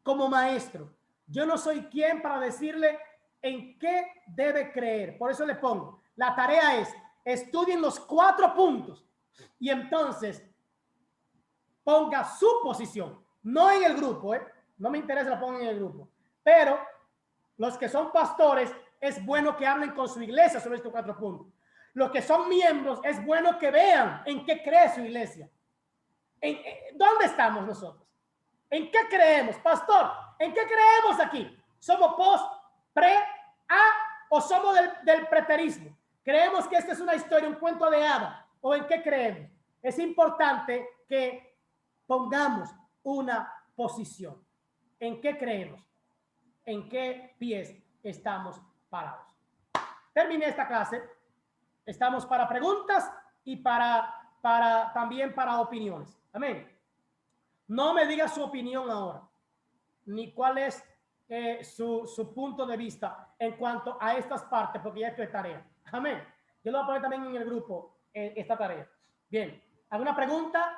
como maestro, yo no soy quien para decirle en qué debe creer. Por eso le pongo, la tarea es, estudien los 4 puntos y entonces ponga su posición, no en el grupo, no me interesa la pongan en el grupo, pero los que son pastores, es bueno que hablen con su iglesia sobre estos 4 puntos. Los que son miembros, es bueno que vean en qué cree su iglesia. ¿Dónde estamos nosotros? ¿En qué creemos? Pastor, ¿en qué creemos aquí? ¿Somos post, pre, a o somos del preterismo? ¿Creemos que esta es una historia, un cuento de hadas? ¿O en qué creemos? Es importante que pongamos una posición. ¿En qué creemos? ¿En qué pies estamos parados? Terminé esta clase. Estamos para preguntas y también para opiniones. Amén. No me diga su opinión ahora, ni cuál es su punto de vista en cuanto a estas partes, porque ya esto es tarea. Amén. Yo lo voy a poner también en el grupo, esta tarea. Bien. ¿Alguna pregunta?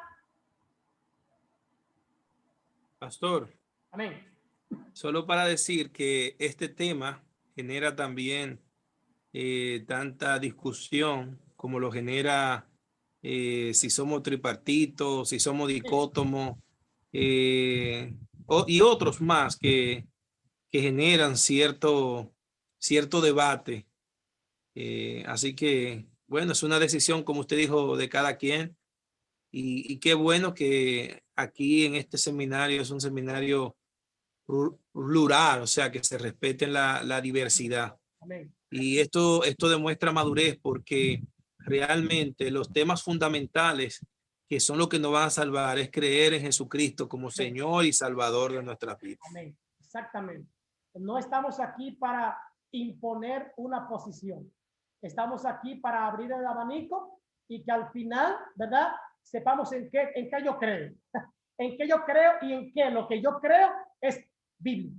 Pastor. Amén. Solo para decir que este tema genera también tanta discusión como lo genera si somos tripartitos, si somos dicótomos y otros más que generan cierto debate. Así que, bueno, es una decisión, como usted dijo, de cada quien. Y qué bueno que aquí en este seminario es un seminario plural, o sea, que se respete la diversidad. Amén. Y esto demuestra madurez porque realmente los temas fundamentales que son los que nos van a salvar es creer en Jesucristo como Señor y Salvador de nuestras vidas. Amén. Exactamente. No estamos aquí para imponer una posición. Estamos aquí para abrir el abanico y que al final, ¿verdad? Sepamos en qué yo creo. En qué yo creo y en qué lo que yo creo es bíblico.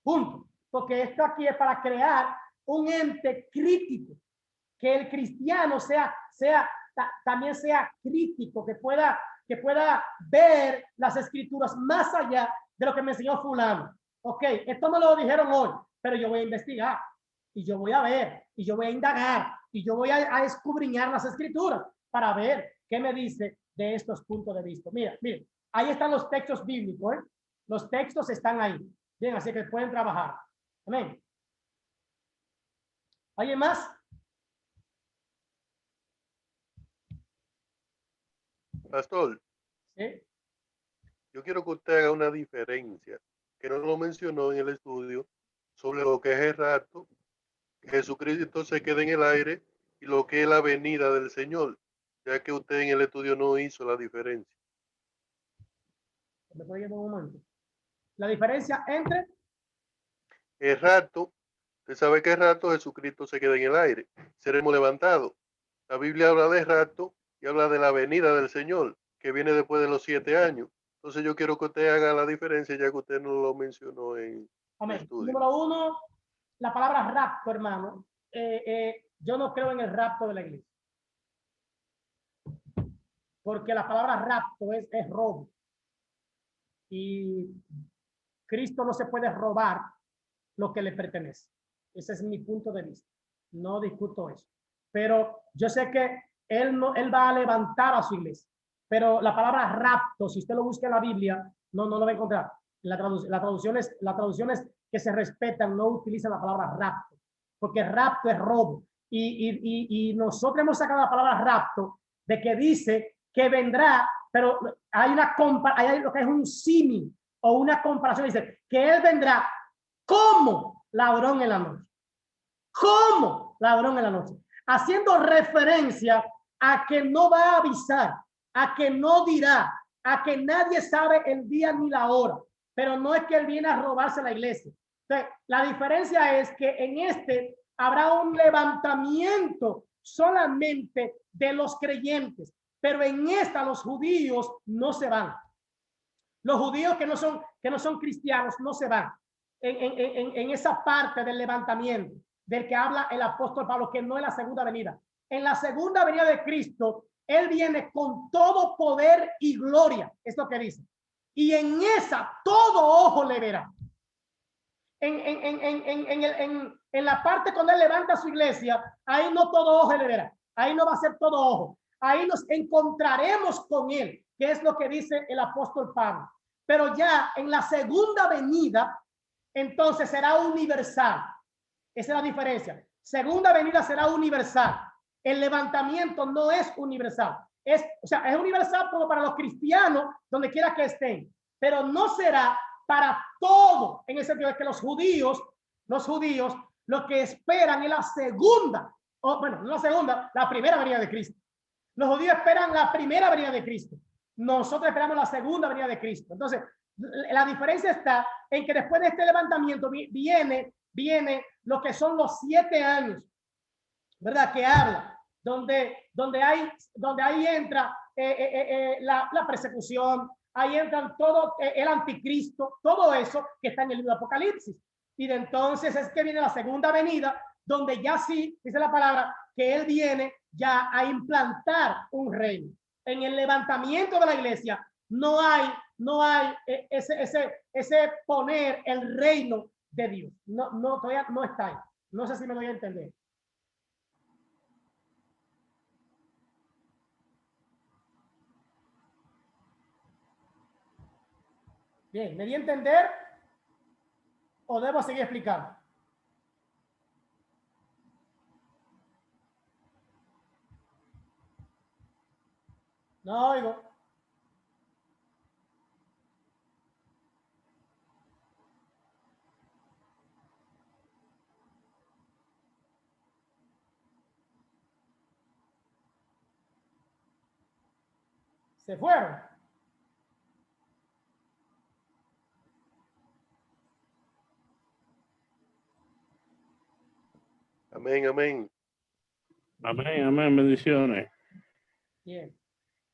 Punto. Porque esto aquí es para crear un ente crítico. Que el cristiano también sea crítico, que pueda ver las escrituras más allá de lo que me enseñó fulano. Ok, esto me lo dijeron hoy, pero yo voy a investigar y yo voy a ver y yo voy a indagar y yo voy a escudriñar las escrituras para ver qué me dice de estos puntos de vista. Mira, ahí están los textos bíblicos, ¿eh? Los textos están ahí. Bien, así que pueden trabajar. Amén. ¿Alguien más? Pastor, ¿Sí? yo quiero que usted haga una diferencia, que no lo mencionó en el estudio, sobre lo que es el rapto, que Jesucristo se quede en el aire, y lo que es la venida del Señor, ya que usted en el estudio no hizo la diferencia. ¿Me puede ir un momento? La diferencia entre el rapto, usted sabe que el rapto Jesucristo se queda en el aire, seremos levantados. La Biblia habla de rapto y habla de la venida del Señor, que viene después de los 7 años. Entonces yo quiero que usted haga la diferencia, ya que usted no lo mencionó en el estudio. Número uno, la palabra rapto, hermano. Yo no creo en el rapto de la iglesia. Porque la palabra rapto es robo. Y Cristo no se puede robar lo que le pertenece. Ese es mi punto de vista. No discuto eso. Pero yo sé que él va a levantar a su iglesia. Pero la palabra rapto, si usted lo busca en la Biblia, no lo va a encontrar. Las traducciones que se respetan no utilizan la palabra rapto, porque rapto es robo. Y nosotros hemos sacado la palabra rapto de que dice que vendrá, pero hay lo que es un símil o una comparación. Dice que él vendrá como ladrón en la noche. Como ladrón en la noche. Haciendo referencia a que no va a avisar, a que no dirá, a que nadie sabe el día ni la hora. Pero no es que él viene a robarse la iglesia. Entonces, la diferencia es que en este habrá un levantamiento solamente de los creyentes. Pero en esta los judíos no se van. Los judíos que no son cristianos no se van en esa parte del levantamiento del que habla el apóstol Pablo, que no es la segunda venida. En la segunda venida de Cristo, él viene con todo poder y gloria, es lo que dice. Y en esa todo ojo le verá. En la parte cuando él levanta su iglesia, ahí no todo ojo le verá. Ahí no va a ser todo ojo. Ahí nos encontraremos con él, que es lo que dice el apóstol Pablo. Pero ya en la segunda venida, entonces será universal. Esa es la diferencia. Segunda venida será universal. El levantamiento no es universal. Es universal como para los cristianos, donde quiera que estén. Pero no será para todo, en el sentido de que los judíos, lo que esperan es la segunda, no la segunda, la primera venida de Cristo. Los judíos esperan la primera venida de Cristo. Nosotros esperamos la segunda venida de Cristo. Entonces, la diferencia está en que después de este levantamiento viene lo que son los 7 años, ¿verdad? Que habla, donde ahí entra la persecución, ahí entran todo el anticristo, todo eso que está en el libro de Apocalipsis. Y de entonces es que viene la segunda venida, donde ya sí, dice la palabra, que él viene ya a implantar un reino. En el levantamiento de la iglesia no hay ese poner el reino de Dios. No, todavía no está ahí. No sé si me doy a entender. Bien, ¿me di a entender o debo seguir explicando? No oigo. Se fueron. Amén, amén. Amén, amén, bendiciones. Bien.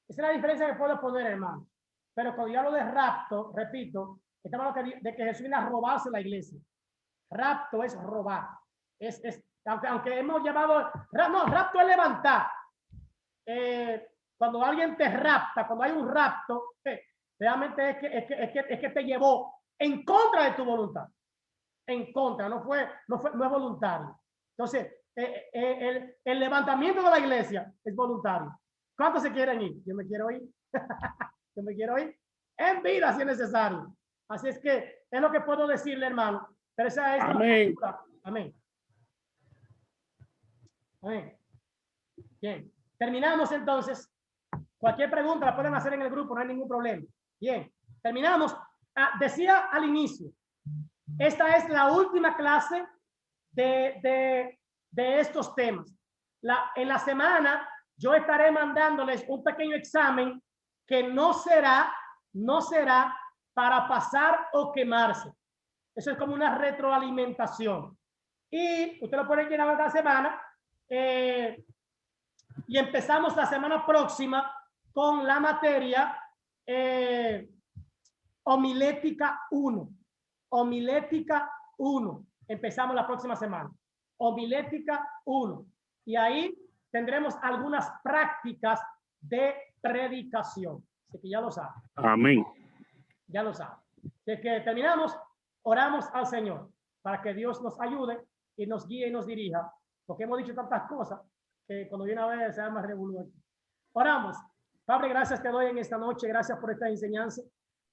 Esa es la diferencia que puedo poner, hermano. Pero cuando yo hablo de rapto, repito, estamos hablando de que Jesús viene a robarse la iglesia. Rapto es robar. Aunque hemos llamado, no, rapto es levantar. Cuando alguien te rapta, cuando hay un rapto, realmente es que te llevó en contra de tu voluntad. En contra, no es voluntario. Entonces, el levantamiento de la iglesia es voluntario. ¿Cuántos se quieren ir? Yo me quiero ir. Yo me quiero ir en vida si es necesario. Así es que es lo que puedo decirle, hermano. Pero esa es Amén. la postura. Amén. Amén. Bien. Terminamos entonces. Cualquier pregunta la pueden hacer en el grupo, no hay ningún problema. Bien. Terminamos. Decía al inicio, esta es la última clase de estos temas. En la semana yo estaré mandándoles un pequeño examen que no será para pasar o quemarse. Eso es como una retroalimentación. Y usted lo puede llenar esta semana. Y empezamos la semana próxima con la materia homilética 1. Homilética 1. Empezamos la próxima semana. Homilética 1. Y ahí tendremos algunas prácticas de predicación. Así que ya lo saben. Amén. Ya lo saben. Así que terminamos, oramos al Señor para que Dios nos ayude y nos guíe y nos dirija, porque hemos dicho tantas cosas que cuando viene a ver se llama revolución. Oramos. Padre, gracias te doy en esta noche, gracias por esta enseñanza,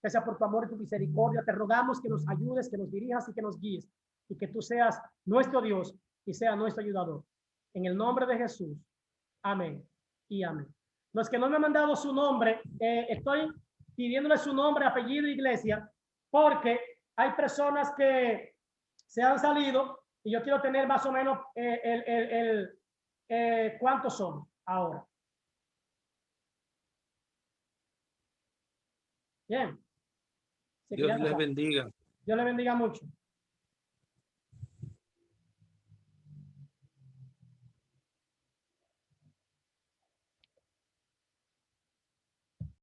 gracias por tu amor y tu misericordia. Te rogamos que nos ayudes, que nos dirijas y que nos guíes, y que tú seas nuestro Dios y sea nuestro ayudador. En el nombre de Jesús. Amén y amén. Los que no me han mandado su nombre, estoy pidiéndole su nombre, apellido, iglesia, porque hay personas que se han salido y yo quiero tener más o menos cuántos son ahora. Bien. Dios les bendiga. Dios les bendiga mucho.